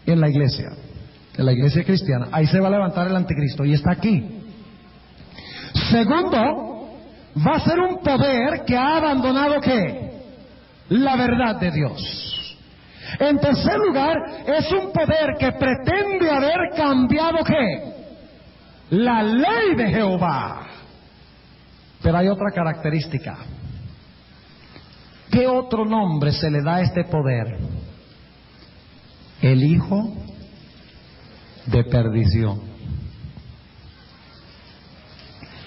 En la iglesia cristiana. Ahí se va a levantar el anticristo, y está aquí. Segundo, va a ser un poder que ha abandonado ¿qué? La verdad de Dios. En tercer lugar, es un poder que pretende haber cambiado ¿qué? La ley de Jehová. Pero hay otra característica. ¿Qué otro nombre se le da a este poder? El hijo de perdición.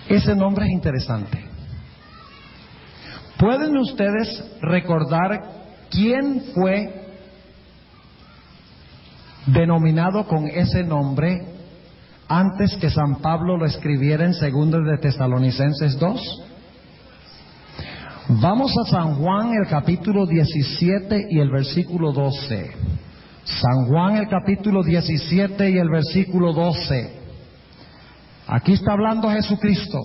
Ese nombre es interesante. ¿Pueden ustedes recordar quién fue denominado con ese nombre antes que San Pablo lo escribiera en 2 de Tesalonicenses 2? Vamos a San Juan, el capítulo 17 y el versículo 12. San Juan, el capítulo 17 y el versículo 12. Aquí está hablando Jesucristo.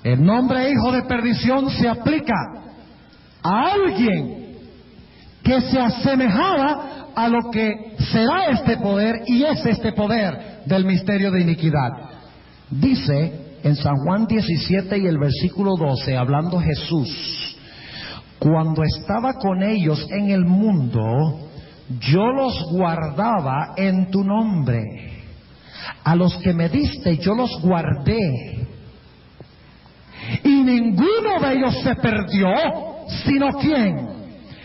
El nombre hijo de perdición se aplica a alguien que se asemejaba a lo que será este poder, y es este poder del misterio de iniquidad. Dice en San Juan 17 y el versículo 12, hablando Jesús: cuando estaba con ellos en el mundo, yo los guardaba en tu nombre. A los que me diste yo los guardé, y ninguno de ellos se perdió, sino ¿quién?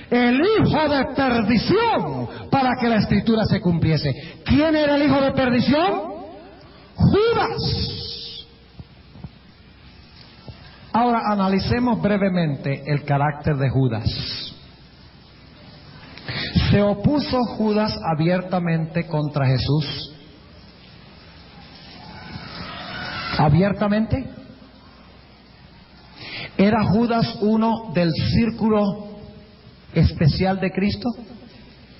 El hijo de perdición, para que la escritura se cumpliese. ¿Quién era el hijo de perdición? Judas. Ahora analicemos brevemente el carácter de Judas. ¿Se opuso Judas abiertamente contra Jesús? ¿Abiertamente? ¿Era Judas uno del círculo especial de Cristo?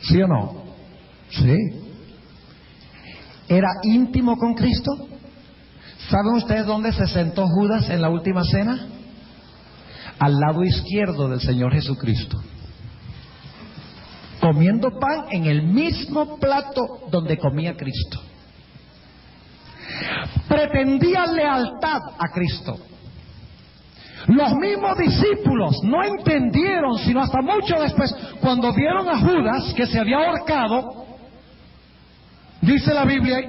¿Sí o no? Sí. ¿Era íntimo con Cristo? ¿Saben ustedes dónde se sentó Judas en la última cena? Al lado izquierdo del Señor Jesucristo, comiendo pan en el mismo plato donde comía Cristo. Pretendía lealtad a Cristo. Los mismos discípulos no entendieron, sino hasta mucho después, cuando vieron a Judas que se había ahorcado, Dice la Biblia,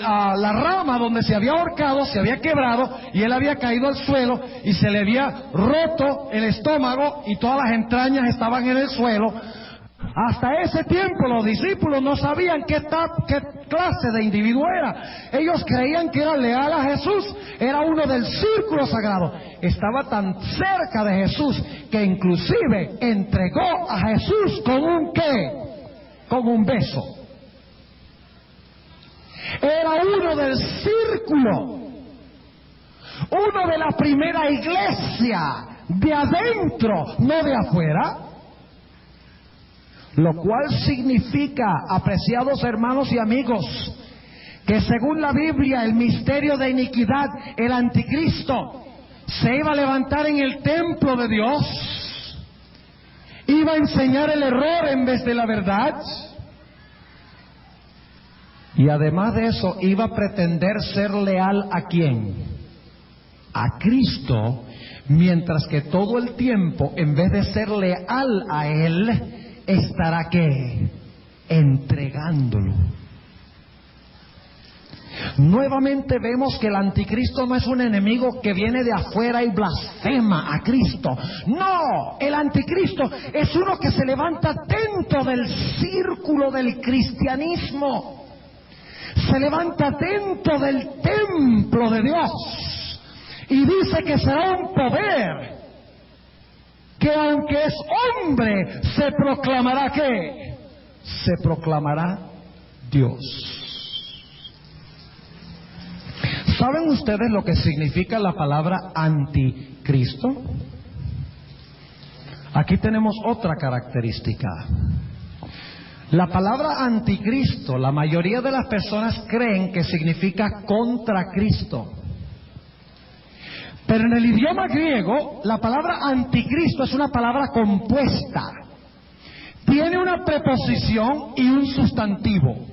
la rama donde se había ahorcado se había quebrado y él había caído al suelo y se le había roto el estómago y todas las entrañas estaban en el suelo. Hasta ese tiempo los discípulos no sabían qué clase de individuo era. Ellos creían que era leal a Jesús, era uno del círculo sagrado. Estaba tan cerca de Jesús que inclusive entregó a Jesús con un ¿qué? Con un beso. Era uno del círculo, uno de la primera iglesia, de adentro, no de afuera. Lo cual significa, apreciados hermanos y amigos, que según la Biblia el misterio de iniquidad, el anticristo, se iba a levantar en el templo de Dios, iba a enseñar el error en vez de la verdad, y además de eso iba a pretender ser leal ¿a quién? A Cristo, mientras que todo el tiempo, en vez de ser leal a Él, estará ¿qué? Entregándolo. Nuevamente vemos que el anticristo no es un enemigo que viene de afuera y blasfema a Cristo. No, el anticristo es uno que se levanta dentro del círculo del cristianismo. Se levanta dentro del templo de Dios y dice que será un poder que aunque es hombre, se proclamará ¿qué? Se proclamará Dios. ¿Saben ustedes lo que significa la palabra anticristo? Aquí tenemos otra característica. La palabra anticristo, la mayoría de las personas creen que significa contra Cristo. Pero en el idioma griego, la palabra anticristo es una palabra compuesta. Tiene una preposición y un sustantivo.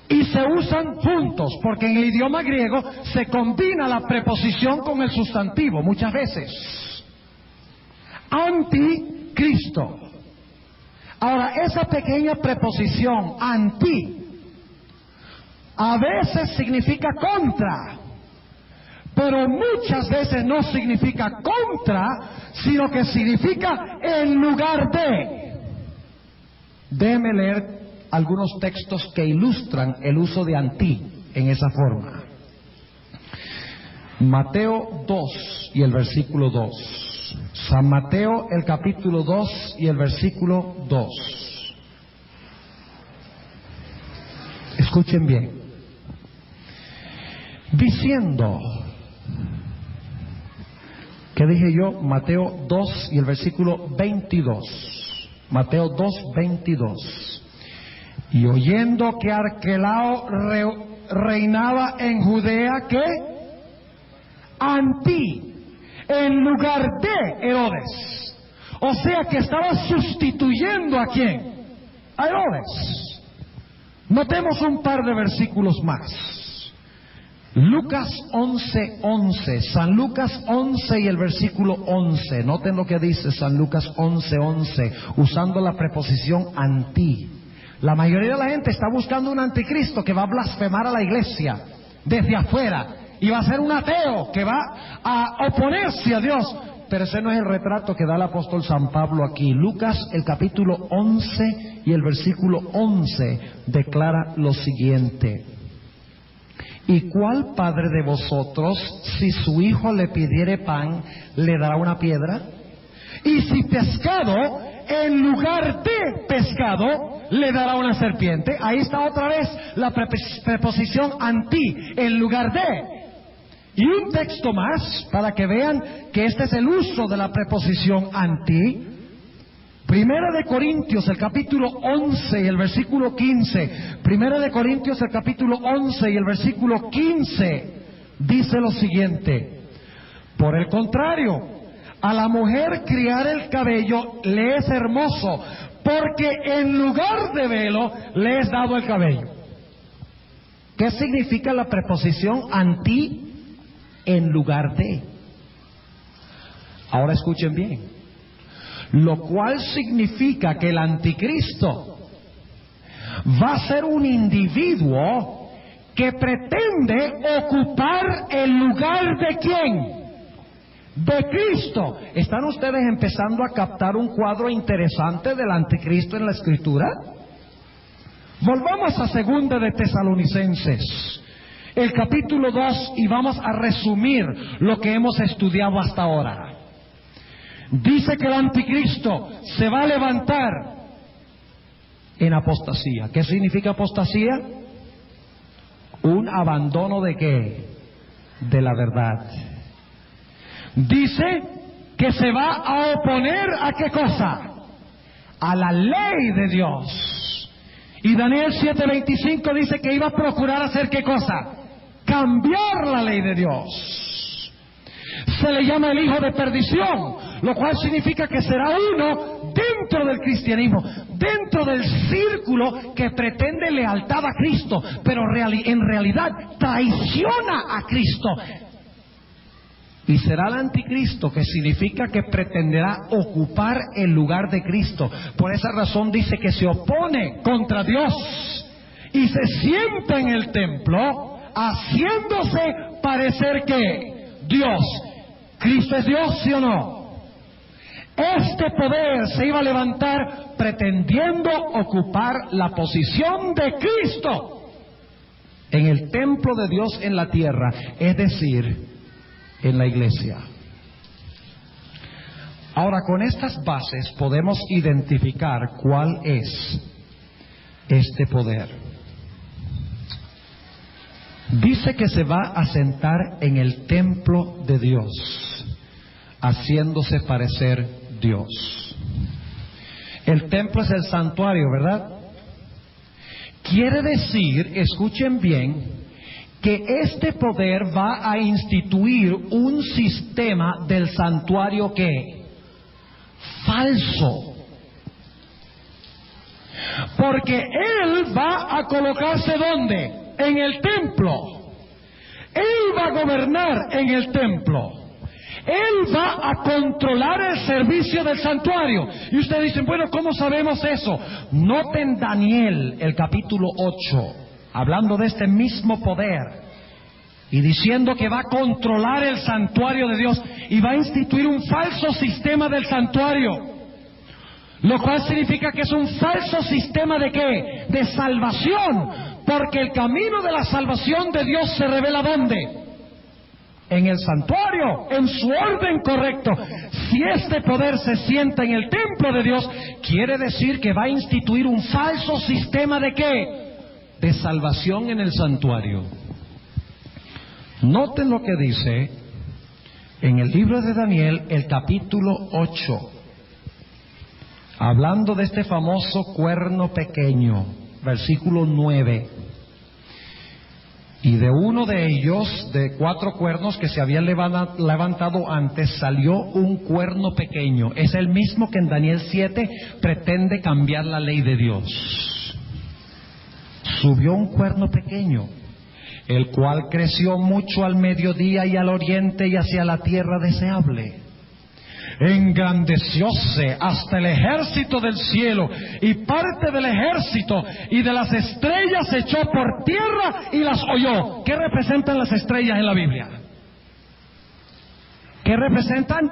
Y se usan juntos, porque en el idioma griego se combina la preposición con el sustantivo muchas veces. Anticristo. Ahora, esa pequeña preposición, anti, a veces significa contra. Pero muchas veces no significa contra, sino que significa en lugar de. Déjeme leer algunos textos que ilustran el uso de anti en esa forma. Mateo 2 y el versículo 2. San Mateo el capítulo 2 y el versículo 2. Escuchen bien. Diciendo... ¿Qué dije yo? Mateo 2 y el versículo 22. Mateo 2, 22. Y oyendo que Arquelao reinaba en Judea, ¿qué? Anti, en lugar de Herodes. O sea que estaba sustituyendo ¿a quién? A Herodes. Notemos un par de versículos más. Lucas 11:11, San Lucas 11 y el versículo 11. Noten lo que dice San Lucas 11:11, usando la preposición anti. La mayoría de la gente está buscando un anticristo que va a blasfemar a la iglesia desde afuera y va a ser un ateo que va a oponerse a Dios. Pero ese no es el retrato que da el apóstol San Pablo aquí. Lucas el capítulo 11 y el versículo 11 declara lo siguiente. ¿Y cuál padre de vosotros, si su hijo le pidiere pan, le dará una piedra? Y si pescado, en lugar de pescado, le dará una serpiente. Ahí está otra vez la preposición anti, en lugar de. Y un texto más, para que vean que este es el uso de la preposición anti. Primera de Corintios, el capítulo 11 y el versículo 15. Primera de Corintios, el capítulo 11 y el versículo 15. Dice lo siguiente. Por el contrario, a la mujer criar el cabello le es hermoso, porque en lugar de velo le es dado el cabello. ¿Qué significa la preposición anti? En lugar de. Ahora escuchen bien. Lo cual significa que el anticristo va a ser un individuo que pretende ocupar el lugar ¿de quién? De Cristo. ¿Están ustedes empezando a captar un cuadro interesante del anticristo en la Escritura? Volvamos a 2 de Tesalonicenses, el capítulo 2, y vamos a resumir lo que hemos estudiado hasta ahora. Dice que el anticristo se va a levantar en apostasía. ¿Qué significa apostasía? Un abandono ¿de qué? De la verdad. Dice que se va a oponer ¿a qué cosa? A la ley de Dios. Y Daniel 7:25 dice que iba a procurar hacer ¿qué cosa? Cambiar la ley de Dios. Se le llama el hijo de perdición, lo cual significa que será uno dentro del cristianismo, dentro del círculo que pretende lealtad a Cristo, pero en realidad traiciona a Cristo. Y será el anticristo, que significa que pretenderá ocupar el lugar de Cristo. Por esa razón dice que se opone contra Dios y se sienta en el templo haciéndose parecer que Dios. ¿Cristo es Dios, sí o no? Este poder se iba a levantar pretendiendo ocupar la posición de Cristo en el templo de Dios en la tierra, es decir, en la iglesia. Ahora, con estas bases podemos identificar cuál es este poder. Dice que se va a sentar en el templo de Dios, haciéndose parecer Dios. El templo es el santuario, ¿verdad? Quiere decir, escuchen bien, que este poder va a instituir un sistema del santuario que falso, porque él va a colocarse ¿dónde? En el templo. Él va a gobernar en el templo. Él va a controlar el servicio del santuario. Y ustedes dicen, bueno, ¿cómo sabemos eso? Noten Daniel, el capítulo 8, hablando de este mismo poder y diciendo que va a controlar el santuario de Dios y va a instituir un falso sistema del santuario, lo cual significa que es un falso sistema ¿de qué? De salvación, porque el camino de la salvación de Dios se revela ¿dónde? En el santuario, en su orden correcto. Si este poder se sienta en el templo de Dios, quiere decir que va a instituir un falso sistema ¿de qué? De salvación en el santuario. Noten lo que dice en el libro de Daniel, el capítulo 8, hablando de este famoso cuerno pequeño, versículo 9. Y de uno de ellos, de 4 cuernos que se habían levantado antes, salió un cuerno pequeño. Es el mismo que en Daniel 7 pretende cambiar la ley de Dios. Subió un cuerno pequeño, el cual creció mucho al mediodía y al oriente y hacia la tierra deseable. Engrandecióse hasta el ejército del cielo, y parte del ejército y de las estrellas se echó por tierra y las holló. ¿Qué representan las estrellas en la Biblia? ¿Qué representan?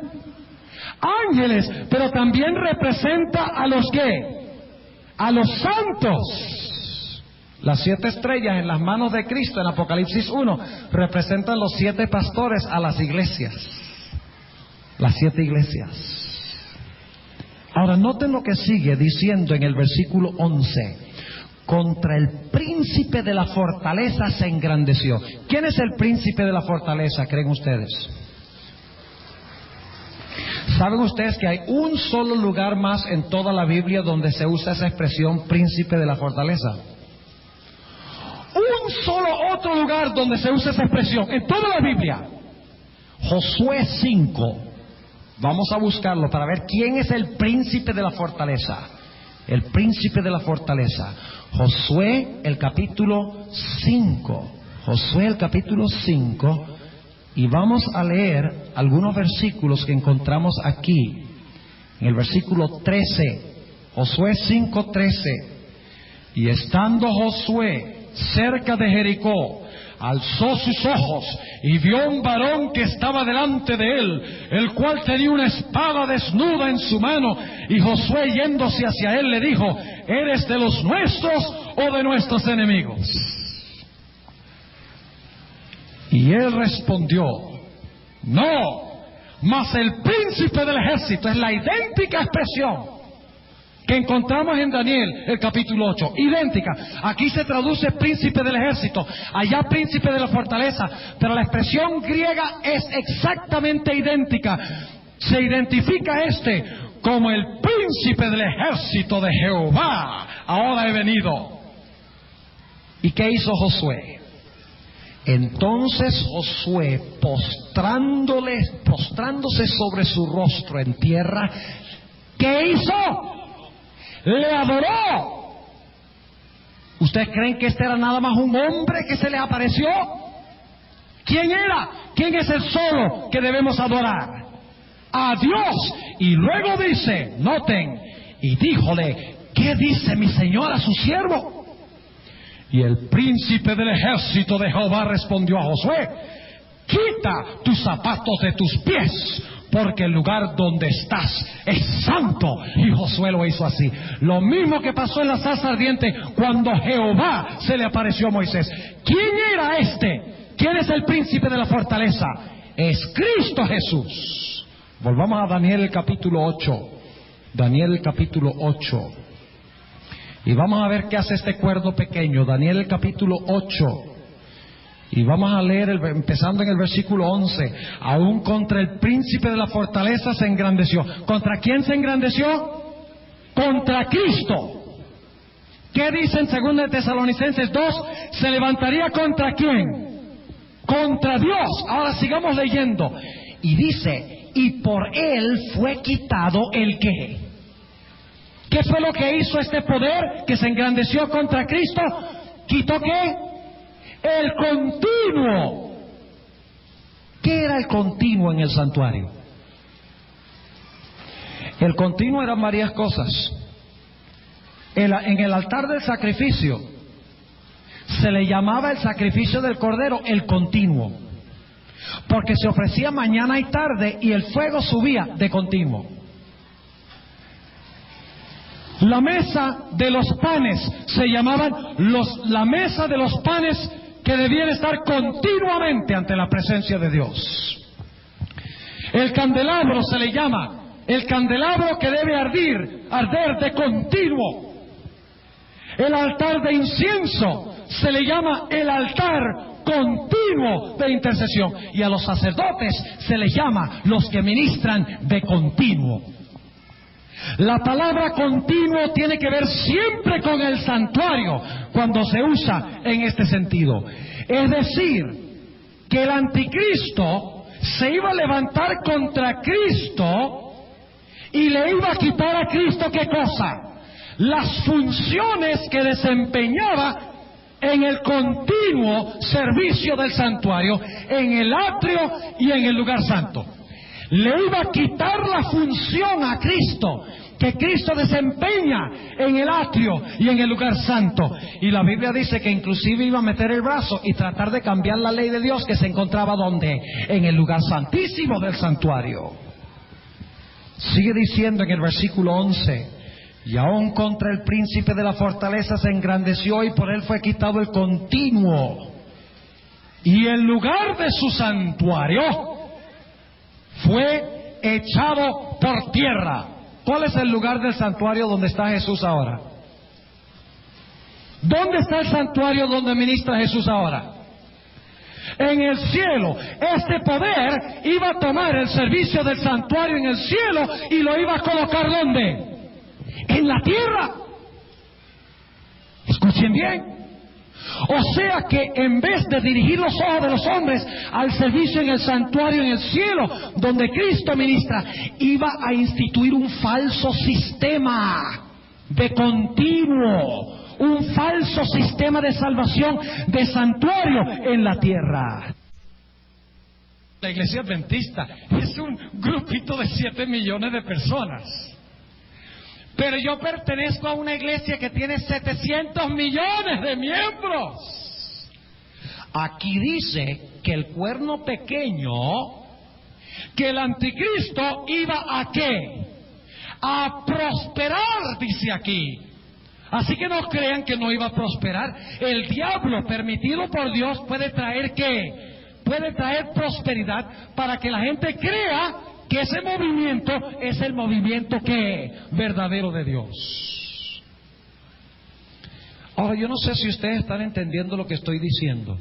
Ángeles, pero también representa a los ¿qué? A los santos. Las 7 estrellas en las manos de Cristo en Apocalipsis 1 representan los 7 pastores a las iglesias. Las 7 iglesias. Ahora noten lo que sigue diciendo en el versículo 11. Contra el príncipe de la fortaleza se engrandeció. ¿Quién es el príncipe de la fortaleza, creen ustedes? ¿Saben ustedes que hay un solo lugar más en toda la Biblia donde se usa esa expresión príncipe de la fortaleza? Un solo otro lugar donde se usa esa expresión en toda la Biblia. Josué 5. Vamos a buscarlo para ver quién es el príncipe de la fortaleza. El príncipe de la fortaleza. Josué, el capítulo 5. Josué, el capítulo 5. Y vamos a leer algunos versículos que encontramos aquí. En el versículo 13. Josué 5:13. Y estando Josué cerca de Jericó, alzó sus ojos y vio un varón que estaba delante de él, el cual tenía una espada desnuda en su mano. Y Josué, yéndose hacia él, le dijo: ¿eres de los nuestros o de nuestros enemigos? Y él respondió: no, mas el príncipe del ejército. Es la idéntica expresión que encontramos en Daniel, el capítulo 8, idéntica. Aquí se traduce príncipe del ejército, allá príncipe de la fortaleza, pero la expresión griega es exactamente idéntica. Se identifica como el príncipe del ejército de Jehová. Ahora he venido. ¿Y qué hizo Josué? Entonces Josué, postrándose sobre su rostro en tierra, ¿qué hizo? Le adoró. ¿Ustedes creen que este era nada más un hombre que se le apareció? ¿Quién era? ¿Quién es el solo que debemos adorar? A Dios. Y luego dice, noten, y díjole: ¿qué dice mi señor a su siervo? Y el príncipe del ejército de Jehová respondió a Josué: quita tus zapatos de tus pies, porque el lugar donde estás es santo. Y Josué lo hizo así. Lo mismo que pasó en la zarza ardiente cuando Jehová se le apareció a Moisés. ¿Quién era este? ¿Quién es el príncipe de la fortaleza? Es Cristo Jesús. Volvamos a Daniel el capítulo 8. Daniel el capítulo 8. Y vamos a ver qué hace este cuerdo pequeño. Daniel el capítulo 8. Y vamos a leer empezando en el versículo 11. Aún contra el príncipe de la fortaleza se engrandeció. ¿Contra quién se engrandeció? Contra Cristo. ¿Qué dice en 2 Tesalonicenses 2? Se levantaría ¿contra quién? Contra Dios. Ahora sigamos leyendo. Y dice: y por él fue quitado el qué. ¿Qué fue lo que hizo este poder que se engrandeció contra Cristo? ¿Quitó qué? El continuo. ¿Qué era el continuo en el santuario? El continuo eran varias cosas. En el altar del sacrificio se le llamaba el sacrificio del cordero el continuo, porque se ofrecía mañana y tarde y el fuego subía de continuo. La mesa de los panes se llamaban la mesa de los panes que debían estar continuamente ante la presencia de Dios. El candelabro se le llama el candelabro que debe arder de continuo. El altar de incienso se le llama el altar continuo de intercesión. Y a los sacerdotes se les llama los que ministran de continuo. La palabra continuo tiene que ver siempre con el santuario cuando se usa en este sentido. Es decir, que el anticristo se iba a levantar contra Cristo y le iba a quitar a Cristo ¿qué cosa? Las funciones que desempeñaba en el continuo servicio del santuario, en el atrio y en el lugar santo. Le iba a quitar la función a Cristo que Cristo desempeña en el atrio y en el lugar santo. Y la Biblia dice que inclusive iba a meter el brazo y tratar de cambiar la ley de Dios que se encontraba ¿dónde? En el lugar santísimo del santuario. Sigue diciendo en el versículo 11: y aún contra el príncipe de la fortaleza se engrandeció y por él fue quitado el continuo. Y el lugar de su santuario fue echado por tierra. ¿Cuál es el lugar del santuario donde está Jesús ahora? ¿Dónde está el santuario donde ministra Jesús ahora? En el cielo. Este poder iba a tomar el servicio del santuario en el cielo y lo iba a colocar ¿dónde? En la tierra. Escuchen bien. O sea que en vez de dirigir los ojos de los hombres al servicio en el santuario en el cielo, donde Cristo ministra, iba a instituir un falso sistema de continuo, un falso sistema de salvación de santuario en la tierra. La iglesia adventista es un grupito de 7 millones de personas. Pero yo pertenezco a una iglesia que tiene 700 millones de miembros. Aquí dice que el cuerno pequeño, que el anticristo iba a ¿qué? A prosperar, dice aquí. Así que no crean que no iba a prosperar. El diablo, permitido por Dios, puede traer ¿qué? Puede traer prosperidad para que la gente crea que ese movimiento es el movimiento que verdadero de Dios. Ahora, yo no sé si ustedes están entendiendo lo que estoy diciendo,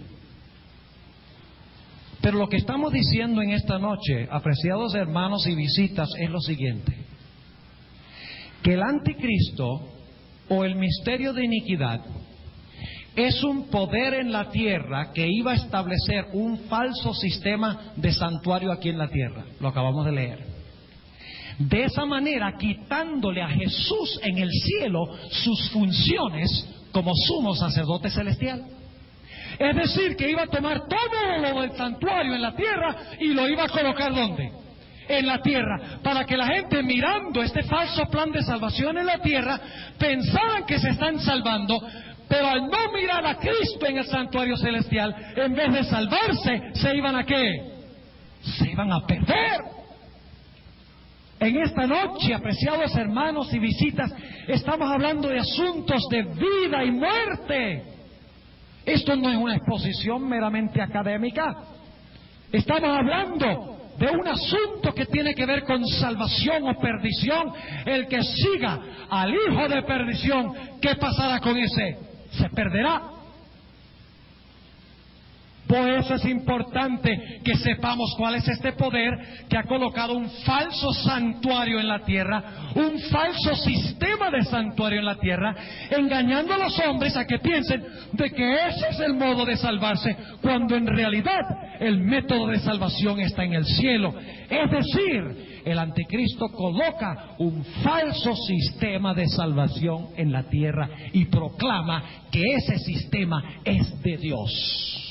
pero lo que estamos diciendo en esta noche, apreciados hermanos y visitas, es lo siguiente: que el anticristo o el misterio de iniquidad es un poder en la tierra que iba a establecer un falso sistema de santuario aquí en la tierra. Lo acabamos de leer. De esa manera, quitándole a Jesús en el cielo sus funciones como sumo sacerdote celestial. Es decir, que iba a tomar todo lo del santuario en la tierra y lo iba a colocar ¿dónde? En la tierra, para que la gente, mirando este falso plan de salvación en la tierra, pensaran que se están salvando, pero al no mirar a Cristo en el santuario celestial, en vez de salvarse, se iban a ¿qué? Se iban a perder. En esta noche, apreciados hermanos y visitas, estamos hablando de asuntos de vida y muerte. Esto no es una exposición meramente académica. Estamos hablando de un asunto que tiene que ver con salvación o perdición. El que siga al hijo de perdición, ¿qué pasará con ese? Se perderá. Por eso es importante que sepamos cuál es este poder que ha colocado un falso santuario en la tierra, un falso sistema de santuario en la tierra, engañando a los hombres a que piensen de que ese es el modo de salvarse, cuando en realidad el método de salvación está en el cielo. Es decir, el anticristo coloca un falso sistema de salvación en la tierra y proclama que ese sistema es de Dios.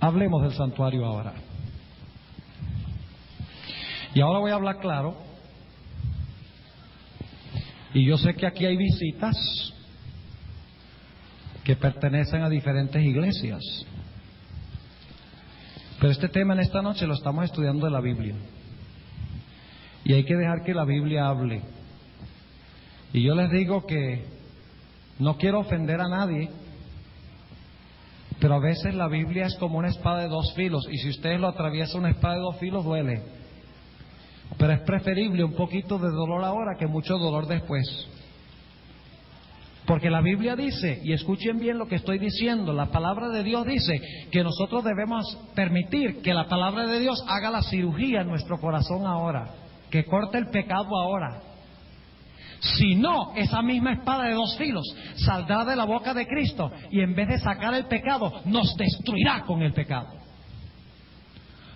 Hablemos del santuario ahora. Y ahora voy a hablar claro. Y yo sé que aquí hay visitas que pertenecen a diferentes iglesias. Pero este tema en esta noche lo estamos estudiando de la Biblia. Y hay que dejar que la Biblia hable. Y yo les digo que no quiero ofender a nadie, pero a veces la Biblia es como una espada de dos filos, y si ustedes lo atraviesan, una espada de dos filos duele. Pero es preferible un poquito de dolor ahora que mucho dolor después. Porque la Biblia dice, y escuchen bien lo que estoy diciendo, la palabra de Dios dice que nosotros debemos permitir que la palabra de Dios haga la cirugía en nuestro corazón ahora, que corte el pecado ahora. Si no, esa misma espada de dos filos saldrá de la boca de Cristo y en vez de sacar el pecado, nos destruirá con el pecado.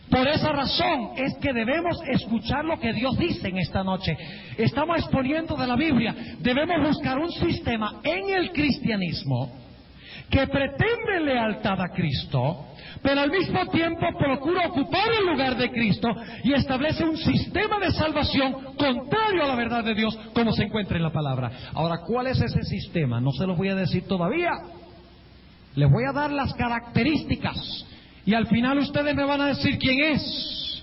Por esa razón es que debemos escuchar lo que Dios dice en esta noche. Estamos exponiendo de la Biblia. Debemos buscar un sistema en el cristianismo que pretende lealtad a Cristo, pero al mismo tiempo procura ocupar el lugar de Cristo y establece un sistema de salvación contrario a la verdad de Dios, como se encuentra en la palabra. Ahora, ¿cuál es ese sistema? No se los voy a decir todavía. Les voy a dar las características y al final ustedes me van a decir quién es.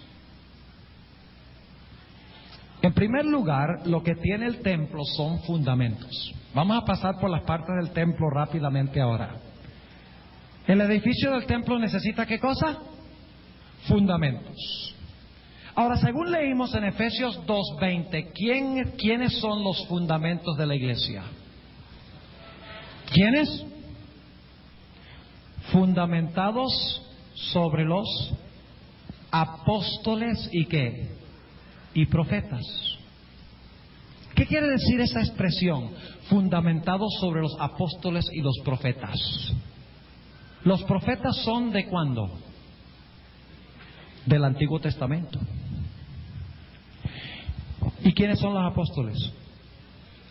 En primer lugar, lo que tiene el templo son fundamentos. Vamos a pasar por las partes del templo rápidamente ahora. El edificio del templo necesita ¿qué cosa? Fundamentos. Ahora, según leímos en Efesios 2:20, ¿quiénes son los fundamentos de la iglesia? ¿Quiénes? Fundamentados sobre los apóstoles y ¿qué? Y profetas. ¿Qué quiere decir esa expresión? Fundamentados sobre los apóstoles y los profetas. Los profetas son ¿de cuándo? Del Antiguo Testamento. ¿Y quiénes son los apóstoles?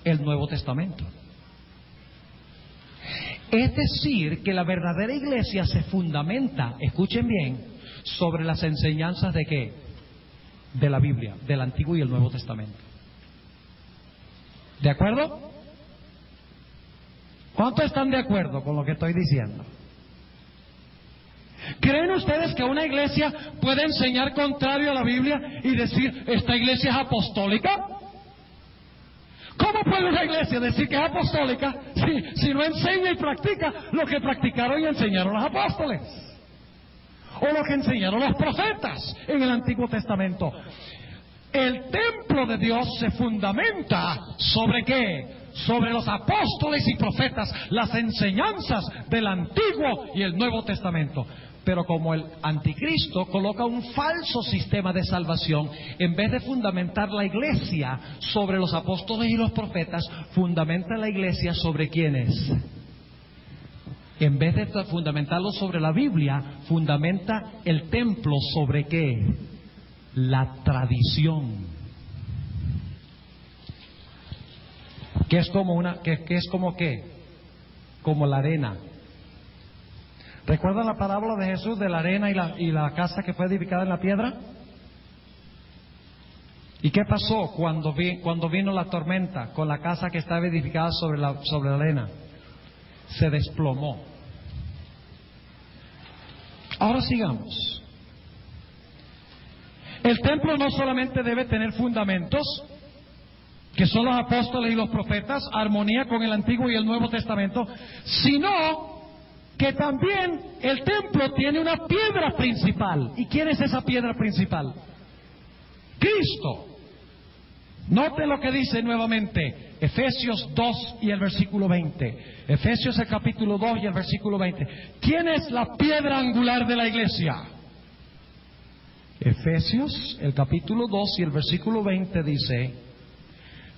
El Nuevo Testamento. Es decir, que la verdadera iglesia se fundamenta, escuchen bien, sobre las enseñanzas ¿de qué? De la Biblia, del Antiguo y el Nuevo Testamento. ¿De acuerdo? ¿Cuántos están de acuerdo con lo que estoy diciendo? ¿Creen ustedes que una iglesia puede enseñar contrario a la Biblia y decir, esta iglesia es apostólica? ¿Cómo puede una iglesia decir que es apostólica si no enseña y practica lo que practicaron y enseñaron los apóstoles? O lo que enseñaron los profetas en el Antiguo Testamento. El templo de Dios se fundamenta ¿sobre qué? Sobre los apóstoles y profetas, las enseñanzas del Antiguo y el Nuevo Testamento. Pero como el anticristo coloca un falso sistema de salvación, en vez de fundamentar la iglesia sobre los apóstoles y los profetas, fundamenta la iglesia sobre ¿quiénes? En vez de fundamentarlo sobre la Biblia, fundamenta el templo sobre ¿qué? La tradición. Que es como ¿qué? Como la arena. ¿Recuerdan la parábola de Jesús de la arena y la casa que fue edificada en la piedra? ¿Y qué pasó cuando vino la tormenta con la casa que estaba edificada sobre la arena? Se desplomó. Ahora sigamos. El templo no solamente debe tener fundamentos, que son los apóstoles y los profetas, armonía con el Antiguo y el Nuevo Testamento, sino que también el templo tiene una piedra principal. ¿Y quién es esa piedra principal? Cristo. Note lo que dice nuevamente Efesios 2 y el versículo 20. Efesios el capítulo 2 y el versículo 20. ¿Quién es la piedra angular de la iglesia? Efesios el capítulo 2 y el versículo 20 dice: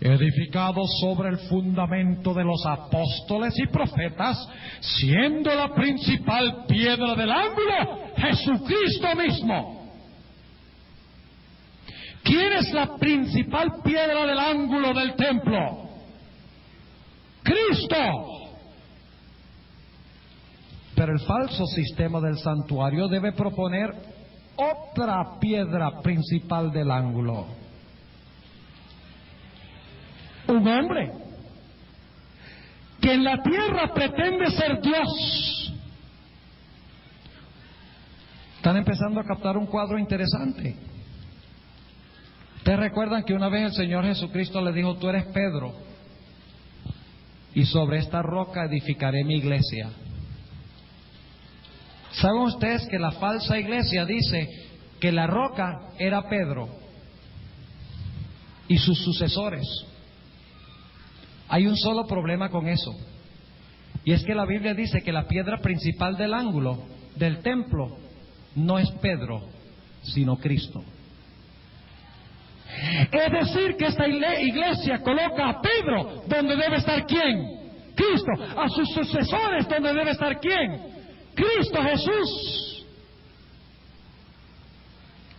edificado sobre el fundamento de los apóstoles y profetas, siendo la principal piedra del ángulo Jesucristo mismo. ¿Quién es la principal piedra del ángulo del templo? Cristo. Pero el falso sistema del santuario debe proponer otra piedra principal del ángulo. Un hombre que en la tierra pretende ser Dios. Están empezando a captar un cuadro interesante. ¿Ustedes recuerdan que una vez el Señor Jesucristo le dijo: tú eres Pedro, y sobre esta roca edificaré mi iglesia? ¿Saben ustedes que la falsa iglesia dice que la roca era Pedro y sus sucesores? Hay un solo problema con eso, y es que la Biblia dice que la piedra principal del ángulo del templo no es Pedro, sino Cristo. Es decir, que esta iglesia coloca a Pedro donde debe estar ¿quién? Cristo. A sus sucesores donde debe estar ¿quién? Cristo Jesús.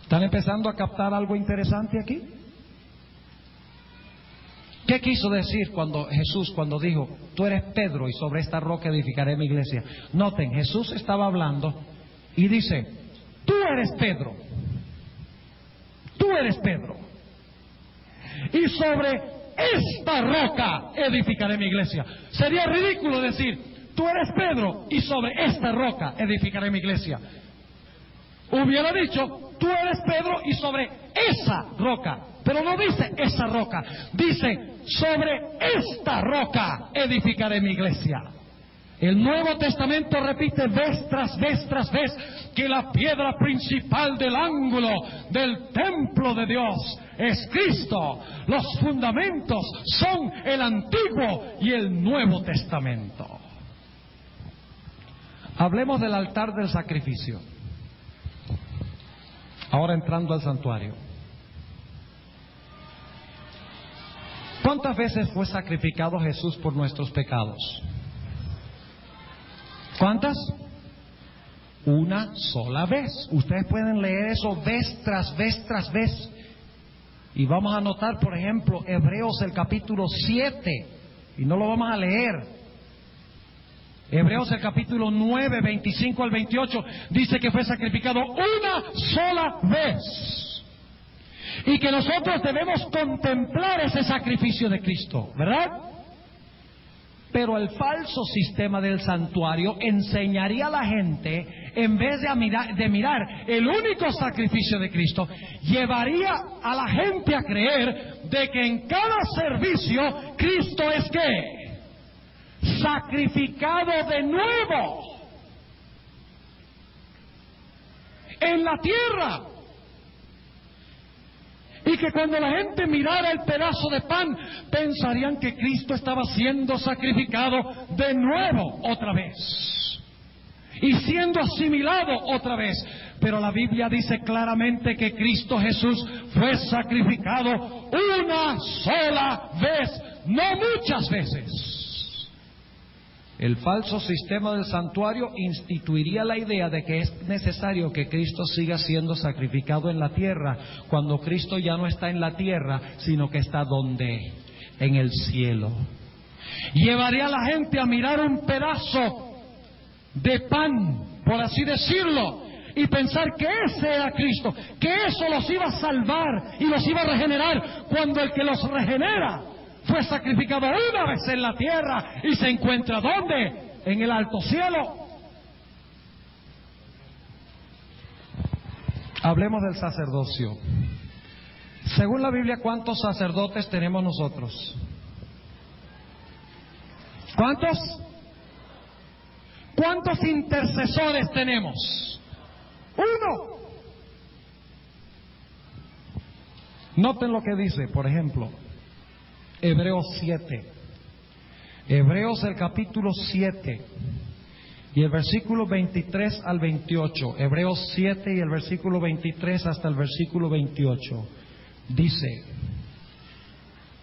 ¿Están empezando a captar algo interesante aquí? ¿Qué quiso decir Jesús cuando dijo: tú eres Pedro y sobre esta roca edificaré mi iglesia? Noten, Jesús estaba hablando y dice: tú eres Pedro, tú eres Pedro, y sobre esta roca edificaré mi iglesia. Sería ridículo decir: tú eres Pedro y sobre esta roca edificaré mi iglesia. Hubiera dicho: tú eres Pedro y sobre esa roca. Pero no dice esa roca, dice: sobre esta roca edificaré mi iglesia. El Nuevo Testamento repite vez tras vez tras vez que la piedra principal del ángulo del templo de Dios es Cristo. Los fundamentos son el Antiguo y el Nuevo Testamento. Hablemos del altar del sacrificio. Ahora entrando al santuario. ¿Cuántas veces fue sacrificado Jesús por nuestros pecados? ¿Cuántas? Una sola vez. Ustedes pueden leer eso vez tras vez tras vez. Y vamos a notar, por ejemplo, Hebreos el capítulo 7. Y no lo vamos a leer. Hebreos el capítulo 9, 25 al 28, dice que fue sacrificado una sola vez. y que nosotros debemos contemplar ese sacrificio de Cristo, ¿verdad? Pero el falso sistema del santuario enseñaría a la gente, en vez de mirar el único sacrificio de Cristo, llevaría a la gente a creer de que en cada servicio Cristo es ¿qué? Sacrificado de nuevo en la tierra. Y que cuando la gente mirara el pedazo de pan, pensarían que Cristo estaba siendo sacrificado de nuevo otra vez. Y siendo asimilado otra vez. Pero la Biblia dice claramente que Cristo Jesús fue sacrificado una sola vez, no muchas veces. El falso sistema del santuario instituiría la idea de que es necesario que Cristo siga siendo sacrificado en la tierra, cuando Cristo ya no está en la tierra, sino que está ¿dónde? En el cielo. Llevaría a la gente a mirar un pedazo de pan, por así decirlo, y pensar que ese era Cristo, que eso los iba a salvar y los iba a regenerar, cuando el que los regenera fue sacrificado una vez en la tierra y se encuentra ¿dónde? En el alto cielo. Hablemos del sacerdocio. Según la Biblia, ¿cuántos sacerdotes tenemos nosotros? ¿Cuántos? ¿Cuántos intercesores tenemos? Uno. Noten lo que dice, por ejemplo, Hebreos 7. Hebreos el capítulo 7 y el versículo 23 al 28. Hebreos 7 y el versículo 23 hasta el versículo 28. Dice: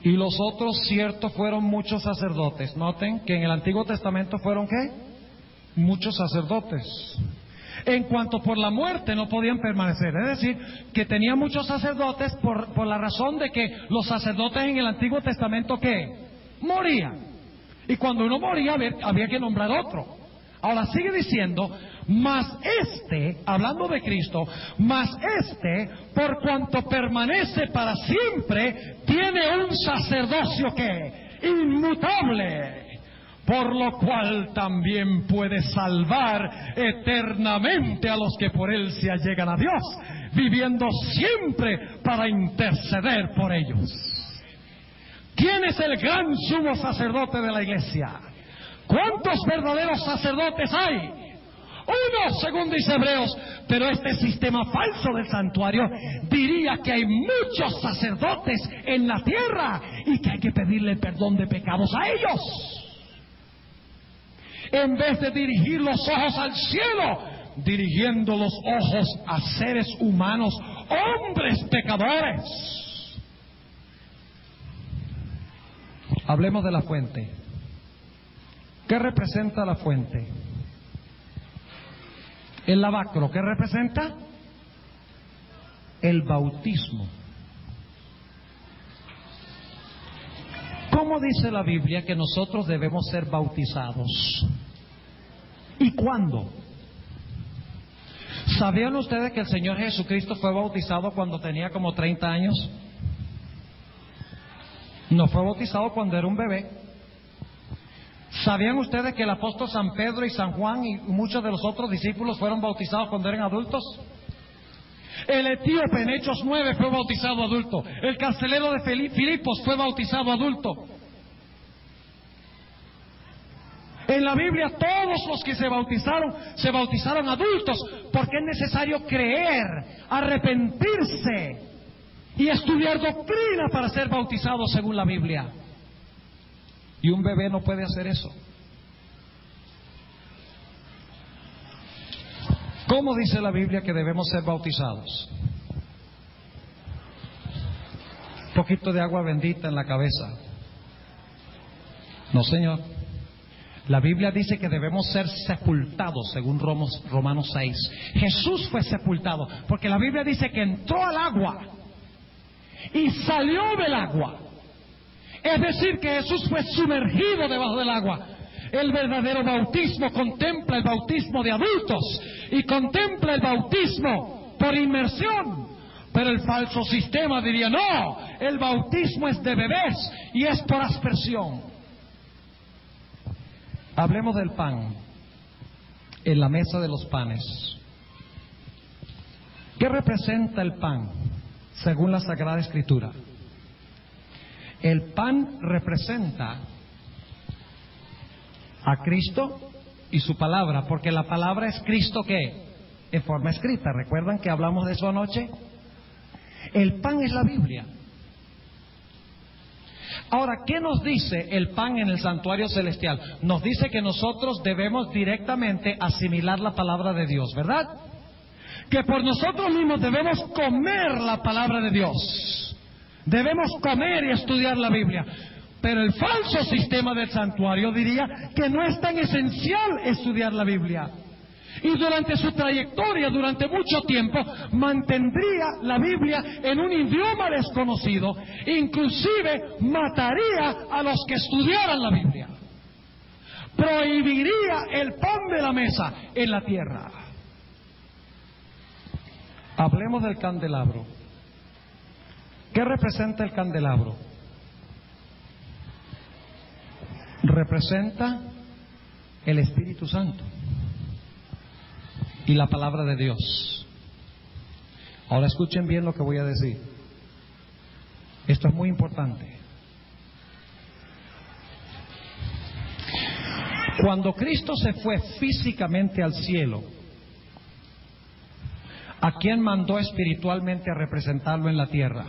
y los otros cierto fueron muchos sacerdotes. Noten que en el Antiguo Testamento fueron ¿qué? Muchos sacerdotes. En cuanto por la muerte no podían permanecer. Es decir, que tenía muchos sacerdotes por la razón de que los sacerdotes en el Antiguo Testamento ¿qué? Morían. Y cuando uno moría había que nombrar otro. Ahora sigue diciendo: mas este, hablando de Cristo, mas este, por cuanto permanece para siempre, tiene un sacerdocio ¿qué? Inmutable. Por lo cual también puede salvar eternamente a los que por él se allegan a Dios, viviendo siempre para interceder por ellos. ¿Quién es el gran sumo sacerdote de la iglesia? ¿Cuántos verdaderos sacerdotes hay? Uno, según dice Hebreos. Pero este sistema falso del santuario diría que hay muchos sacerdotes en la tierra y que hay que pedirle perdón de pecados a ellos. En vez de dirigir los ojos al cielo, dirigiendo los ojos a seres humanos, hombres pecadores. Hablemos de la fuente. ¿Qué representa la fuente? El lavacro, ¿qué representa? El bautismo. ¿Cómo dice la Biblia que nosotros debemos ser bautizados? ¿Y cuándo? ¿Sabían ustedes que el Señor Jesucristo fue bautizado cuando tenía como 30 años? No fue bautizado cuando era un bebé. ¿Sabían ustedes que el apóstol San Pedro y San Juan y muchos de los otros discípulos fueron bautizados cuando eran adultos? El etíope en Hechos 9 fue bautizado adulto. El carcelero de Filipos fue bautizado adulto. En la Biblia todos los que se bautizaron adultos, porque es necesario creer, arrepentirse y estudiar doctrina para ser bautizado según la Biblia. Y un bebé no puede hacer eso. ¿Cómo dice la Biblia que debemos ser bautizados? Un poquito de agua bendita en la cabeza. No, Señor. La Biblia dice que debemos ser sepultados, según Romanos 6. Jesús fue sepultado, porque la Biblia dice que entró al agua y salió del agua. Es decir, que Jesús fue sumergido debajo del agua. El verdadero bautismo contempla el bautismo de adultos y contempla el bautismo por inmersión, Pero el falso sistema diría, no, el bautismo es de bebés y es por aspersión. Hablemos del pan, en la mesa de los panes. ¿Qué representa el pan, según la Sagrada Escritura? El pan representa a Cristo y su palabra, porque la palabra es Cristo, ¿qué? En forma escrita. ¿Recuerdan que hablamos de eso anoche? El pan es la Biblia. Ahora, ¿qué nos dice el pan en el santuario celestial? Nos dice que nosotros debemos directamente asimilar la palabra de Dios, ¿verdad? Que por nosotros mismos debemos comer la palabra de Dios. Debemos comer y estudiar la Biblia. Pero el falso sistema del santuario diría que no es tan esencial estudiar la Biblia. Y durante su trayectoria, durante mucho tiempo, mantendría la Biblia en un idioma desconocido, inclusive mataría a los que estudiaran la Biblia. Prohibiría el pan de la mesa en la tierra. Hablemos del candelabro. ¿Qué representa el candelabro? Representa el Espíritu Santo y la palabra de Dios. Ahora escuchen bien lo que voy a decir. Esto es muy importante. Cuando Cristo se fue físicamente al cielo, ¿a quién mandó espiritualmente a representarlo en la tierra?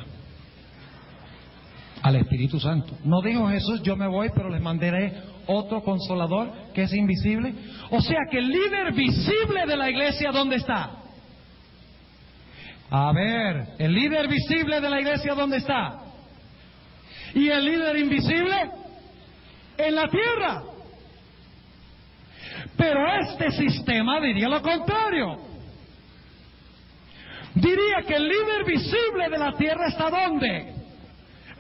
Al Espíritu Santo. No dijo Jesús, yo me voy, pero les mandaré otro consolador que es invisible. O sea que el líder visible de la iglesia, ¿dónde está? A ver, el líder visible de la iglesia, ¿dónde está? ¿Y el líder invisible? En la tierra. Pero este sistema diría lo contrario. Diría que el líder visible de la tierra está ¿dónde?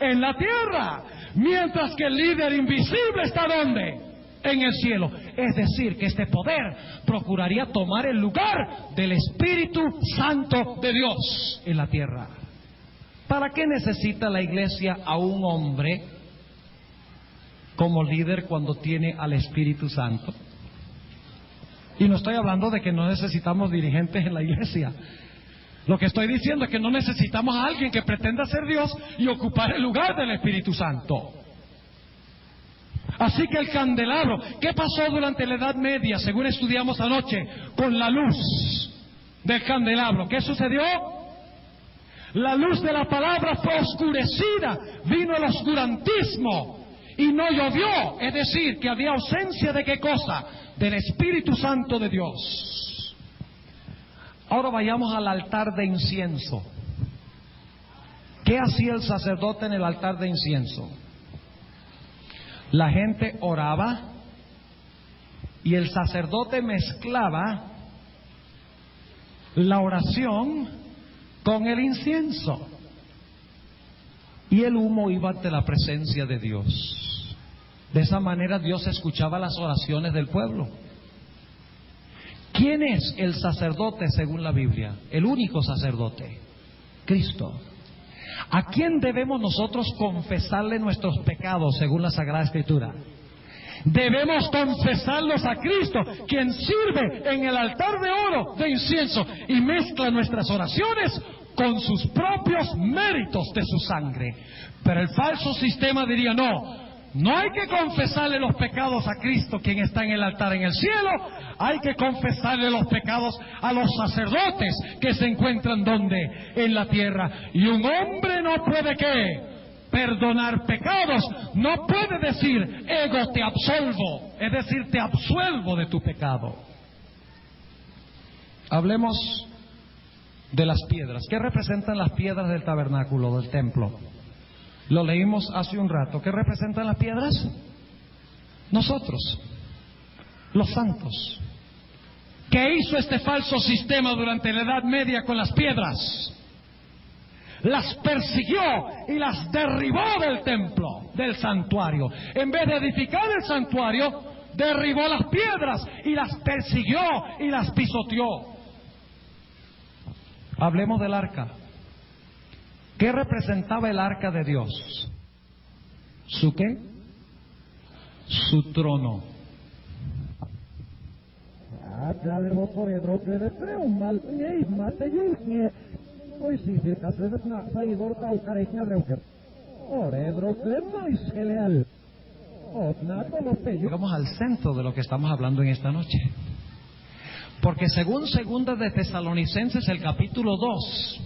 En la tierra, mientras que el líder invisible está ¿dónde? En el cielo. Es decir, que este poder procuraría tomar el lugar del Espíritu Santo de Dios en la tierra. ¿Para qué necesita la iglesia a un hombre como líder cuando tiene al Espíritu Santo? Y no estoy hablando de que no necesitamos dirigentes en la iglesia. Lo que estoy diciendo es que no necesitamos a alguien que pretenda ser Dios y ocupar el lugar del Espíritu Santo. Así que el candelabro, ¿qué pasó durante la Edad Media, según estudiamos anoche, con la luz del candelabro? ¿Qué sucedió? La luz de la palabra fue oscurecida, vino el oscurantismo y no llovió. Es decir, que había ausencia de ¿qué cosa? Del Espíritu Santo de Dios. Ahora vayamos al altar de incienso. ¿Qué hacía el sacerdote en el altar de incienso? La gente oraba y el sacerdote mezclaba la oración con el incienso. Y el humo iba ante la presencia de Dios. De esa manera Dios escuchaba las oraciones del pueblo. ¿Quién es el sacerdote según la Biblia? El único sacerdote, Cristo. ¿A quién debemos nosotros confesarle nuestros pecados según la Sagrada Escritura? Debemos confesarlos a Cristo, quien sirve en el altar de oro de incienso y mezcla nuestras oraciones con sus propios méritos de su sangre. Pero el falso sistema diría no hay que confesarle los pecados a Cristo, quien está en el altar en el cielo. Hay que confesarle los pecados a los sacerdotes que se encuentran ¿dónde? En la tierra. Y un hombre no puede ¿qué? Perdonar pecados. No puede decir, ego te absolvo. Es decir, te absuelvo de tu pecado. Hablemos de las piedras. ¿Qué representan las piedras del tabernáculo, del templo? Lo leímos hace un rato. ¿Qué representan las piedras? Nosotros, los santos. ¿Qué hizo este falso sistema durante la Edad Media con las piedras? Las persiguió y las derribó del templo, del santuario. En vez de edificar el santuario, derribó las piedras y las persiguió y las pisoteó. Hablemos del arca. ¿Qué representaba el arca de Dios? ¿Su qué? Su trono. Llegamos al centro de lo que estamos hablando en esta noche. Porque según segunda de Tesalonicenses, el capítulo 2,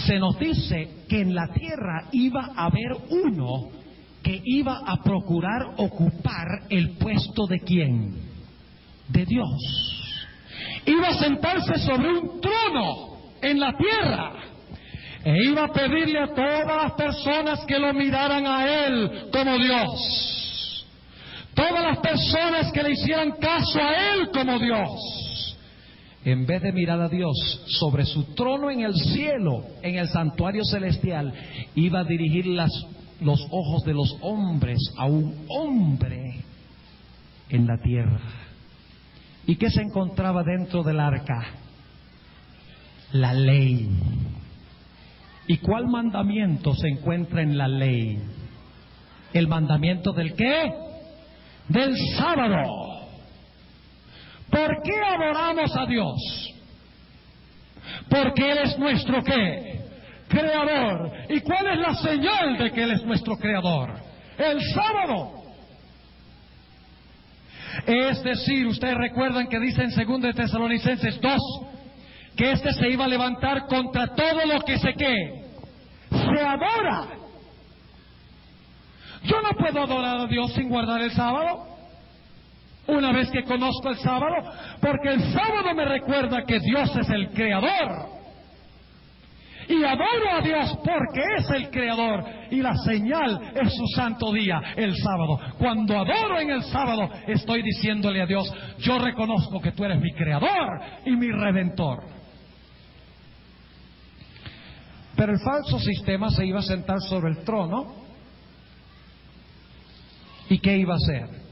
se nos dice que en la tierra iba a haber uno que iba a procurar ocupar el puesto de ¿quién? De Dios. Iba a sentarse sobre un trono en la tierra e iba a pedirle a todas las personas que lo miraran a Él como Dios. Todas las personas que le hicieran caso a Él como Dios. En vez de mirar a Dios sobre su trono en el cielo, en el santuario celestial, iba a dirigir los ojos de los hombres a un hombre en la tierra. ¿Y qué se encontraba dentro del arca? La ley. ¿Y cuál mandamiento se encuentra en la ley? ¿El mandamiento del qué? Del sábado. ¿Por qué adoramos a Dios? Porque Él es nuestro ¿qué? Creador. ¿Y cuál es la señal de que Él es nuestro creador? El sábado. Es decir, ustedes recuerdan que dice en 2 Tesalonicenses 2 que este se iba a levantar contra todo lo que se adora. Yo no puedo adorar a Dios sin guardar el sábado. Una vez que conozco el sábado, porque el sábado me recuerda que Dios es el creador. Y adoro a Dios porque es el creador. Y la señal es su santo día, el sábado. Cuando adoro en el sábado, estoy diciéndole a Dios: yo reconozco que tú eres mi creador y mi redentor. Pero el falso sistema se iba a sentar sobre el trono. ¿Y qué iba a hacer?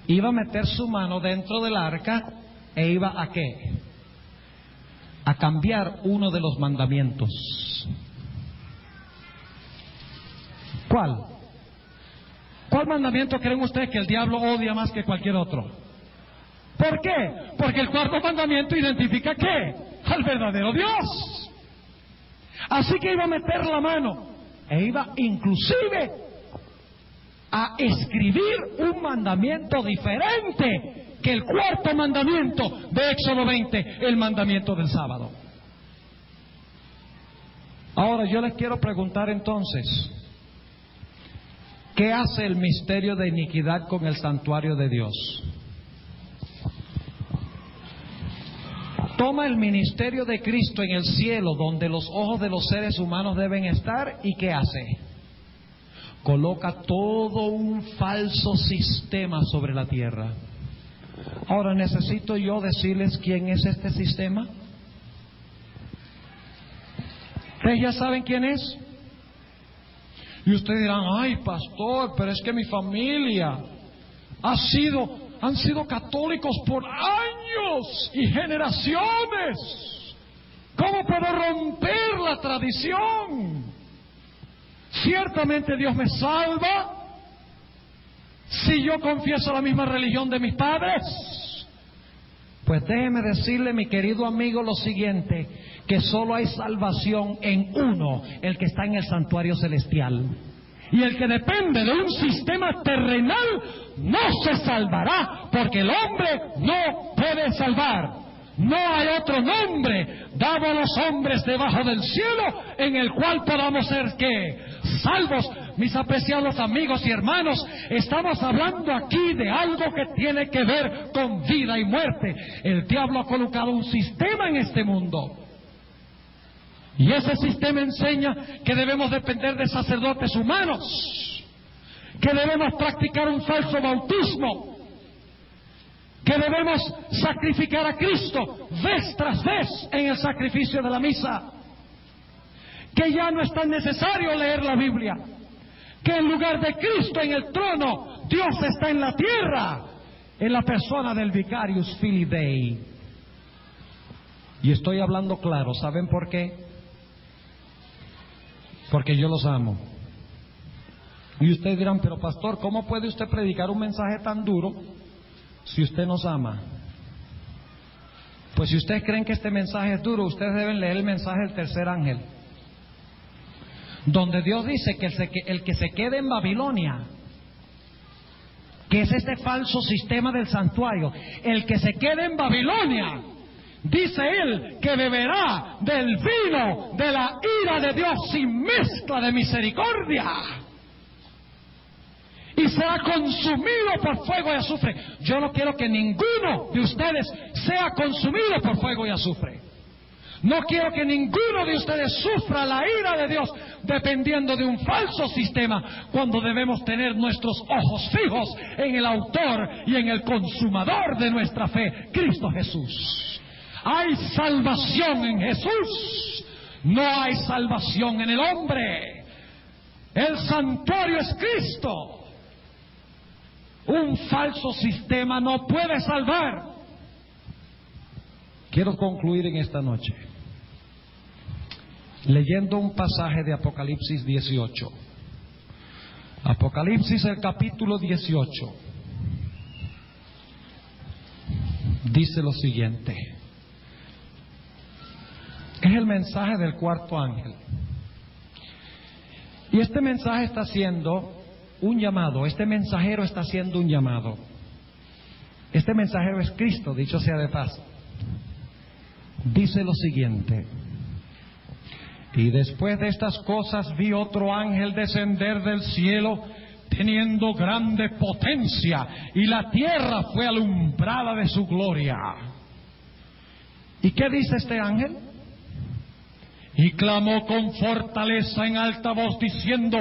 Iba a meter su mano dentro del arca e iba a ¿qué? A cambiar uno de los mandamientos. ¿Cuál? ¿Cuál mandamiento creen ustedes que el diablo odia más que cualquier otro? ¿Por qué? Porque el cuarto mandamiento identifica ¿qué? Al verdadero Dios. Así que iba a meter la mano e iba inclusive a escribir un mandamiento diferente que el cuarto mandamiento de Éxodo 20, el mandamiento del sábado. Ahora yo les quiero preguntar entonces, ¿qué hace el misterio de iniquidad con el santuario de Dios? Toma el ministerio de Cristo en el cielo, donde los ojos de los seres humanos deben estar, ¿y qué hace? Coloca todo un falso sistema sobre la tierra. Ahora, ¿necesito yo decirles quién es este sistema? ¿Ustedes ya saben quién es? Y ustedes dirán: ay, pastor, pero es que mi familia han sido católicos por años y generaciones. ¿Cómo puedo romper la tradición? Ciertamente Dios me salva si yo confieso la misma religión de mis padres. Pues déjeme decirle, mi querido amigo, lo siguiente: que solo hay salvación en uno, el que está en el santuario celestial. Y el que depende de un sistema terrenal no se salvará, porque el hombre no puede salvar. No hay otro nombre dado a los hombres debajo del cielo en el cual podamos ser ¿qué? Salvos. Mis apreciados amigos y hermanos, estamos hablando aquí de algo que tiene que ver con vida y muerte. El diablo ha colocado un sistema en este mundo. Y ese sistema enseña que debemos depender de sacerdotes humanos, que debemos practicar un falso bautismo, que debemos sacrificar a Cristo vez tras vez en el sacrificio de la misa, que ya no es tan necesario leer la Biblia, que en lugar de Cristo en el trono, Dios está en la tierra, en la persona del Vicarius Filii Dei. Y estoy hablando claro, ¿saben por qué? porque yo los amo. Y ustedes dirán, pero pastor, ¿cómo puede usted predicar un mensaje tan duro si usted nos ama? Pues si ustedes creen que este mensaje es duro, ustedes deben leer el mensaje del tercer ángel, donde Dios dice que el que se quede en Babilonia, que es este falso sistema del santuario, el que se quede en Babilonia, dice él que beberá del vino de la ira de Dios sin mezcla de misericordia, y será consumido por fuego y azufre. Yo no quiero que ninguno de ustedes sea consumido por fuego y azufre. No quiero que ninguno de ustedes sufra la ira de Dios dependiendo de un falso sistema, cuando debemos tener nuestros ojos fijos en el autor y en el consumador de nuestra fe, Cristo Jesús. Hay salvación en Jesús, no hay salvación en el hombre. El santuario es Cristo. Un falso sistema no puede salvar. Quiero concluir en esta noche leyendo un pasaje de Apocalipsis 18. Apocalipsis, el capítulo 18, dice lo siguiente. Es el mensaje del cuarto ángel. Y este mensaje está haciendo un llamado. Este mensajero está haciendo un llamado. Este mensajero es Cristo, dicho sea de paso. Dice lo siguiente: y después de estas cosas vi otro ángel descender del cielo, teniendo grande potencia, y la tierra fue alumbrada de su gloria. ¿Y qué dice este ángel? Y clamó con fortaleza en alta voz, diciendo: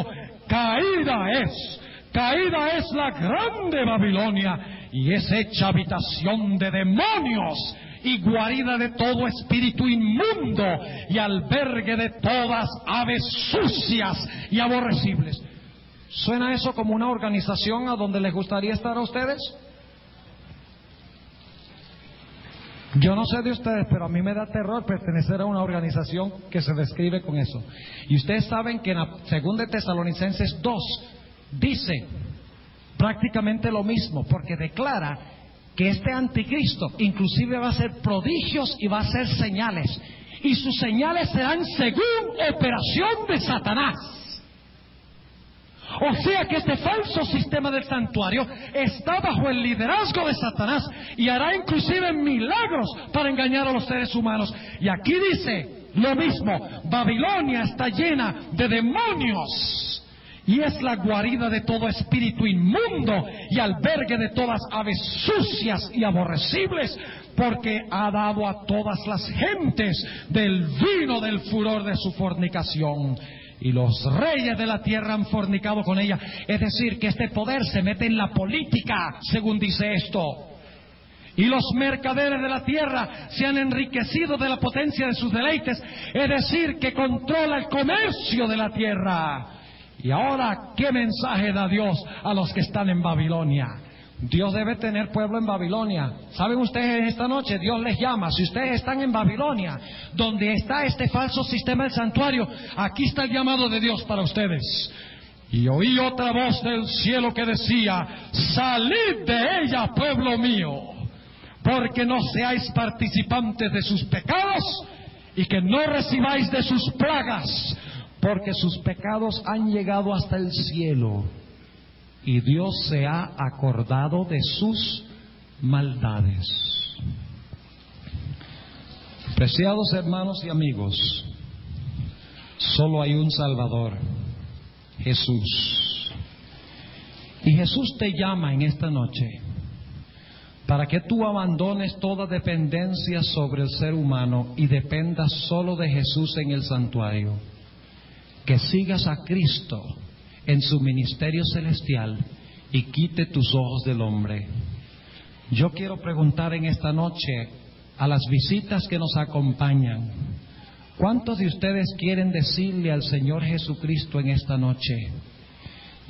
caída es la grande Babilonia, y es hecha habitación de demonios, y guarida de todo espíritu inmundo, y albergue de todas aves sucias y aborrecibles. ¿Suena eso como una organización a donde les gustaría estar a ustedes? Yo no sé de ustedes, pero a mí me da terror pertenecer a una organización que se describe con eso. Y ustedes saben que en la 2 Tesalonicenses 2 dice prácticamente lo mismo, porque declara que este anticristo inclusive va a hacer prodigios y va a hacer señales, y sus señales serán según operación de Satanás. O sea que este falso sistema del santuario está bajo el liderazgo de Satanás, y hará inclusive milagros para engañar a los seres humanos. Y aquí dice lo mismo: Babilonia está llena de demonios, y es la guarida de todo espíritu inmundo, y albergue de todas aves sucias y aborrecibles, porque ha dado a todas las gentes del vino del furor de su fornicación, y los reyes de la tierra han fornicado con ella. Es decir, que este poder se mete en la política, según dice esto. Y los mercaderes de la tierra se han enriquecido de la potencia de sus deleites, es decir, que controla el comercio de la tierra. Y ahora, ¿qué mensaje da Dios a los que están en Babilonia? Dios debe tener pueblo en Babilonia. ¿Saben ustedes? Esta noche Dios les llama. Si ustedes están en Babilonia, donde está este falso sistema del santuario, aquí está el llamado de Dios para ustedes. Y oí otra voz del cielo que decía: salid de ella, pueblo mío, porque no seáis participantes de sus pecados, y que no recibáis de sus plagas, porque sus pecados han llegado hasta el cielo, y Dios se ha acordado de sus maldades. Preciados hermanos y amigos, solo hay un Salvador, Jesús. Y Jesús te llama en esta noche para que tú abandones toda dependencia sobre el ser humano y dependas solo de Jesús en el santuario. Que sigas a Cristo en su ministerio celestial y quite tus ojos del hombre. Yo quiero preguntar en esta noche a las visitas que nos acompañan: ¿cuántos de ustedes quieren decirle al Señor Jesucristo en esta noche: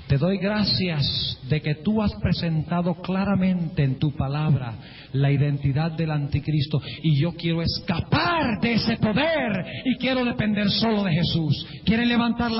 te doy gracias de que tú has presentado claramente en tu palabra la identidad del anticristo, y yo quiero escapar de ese poder y quiero depender solo de Jesús? ¿Quieren levantar la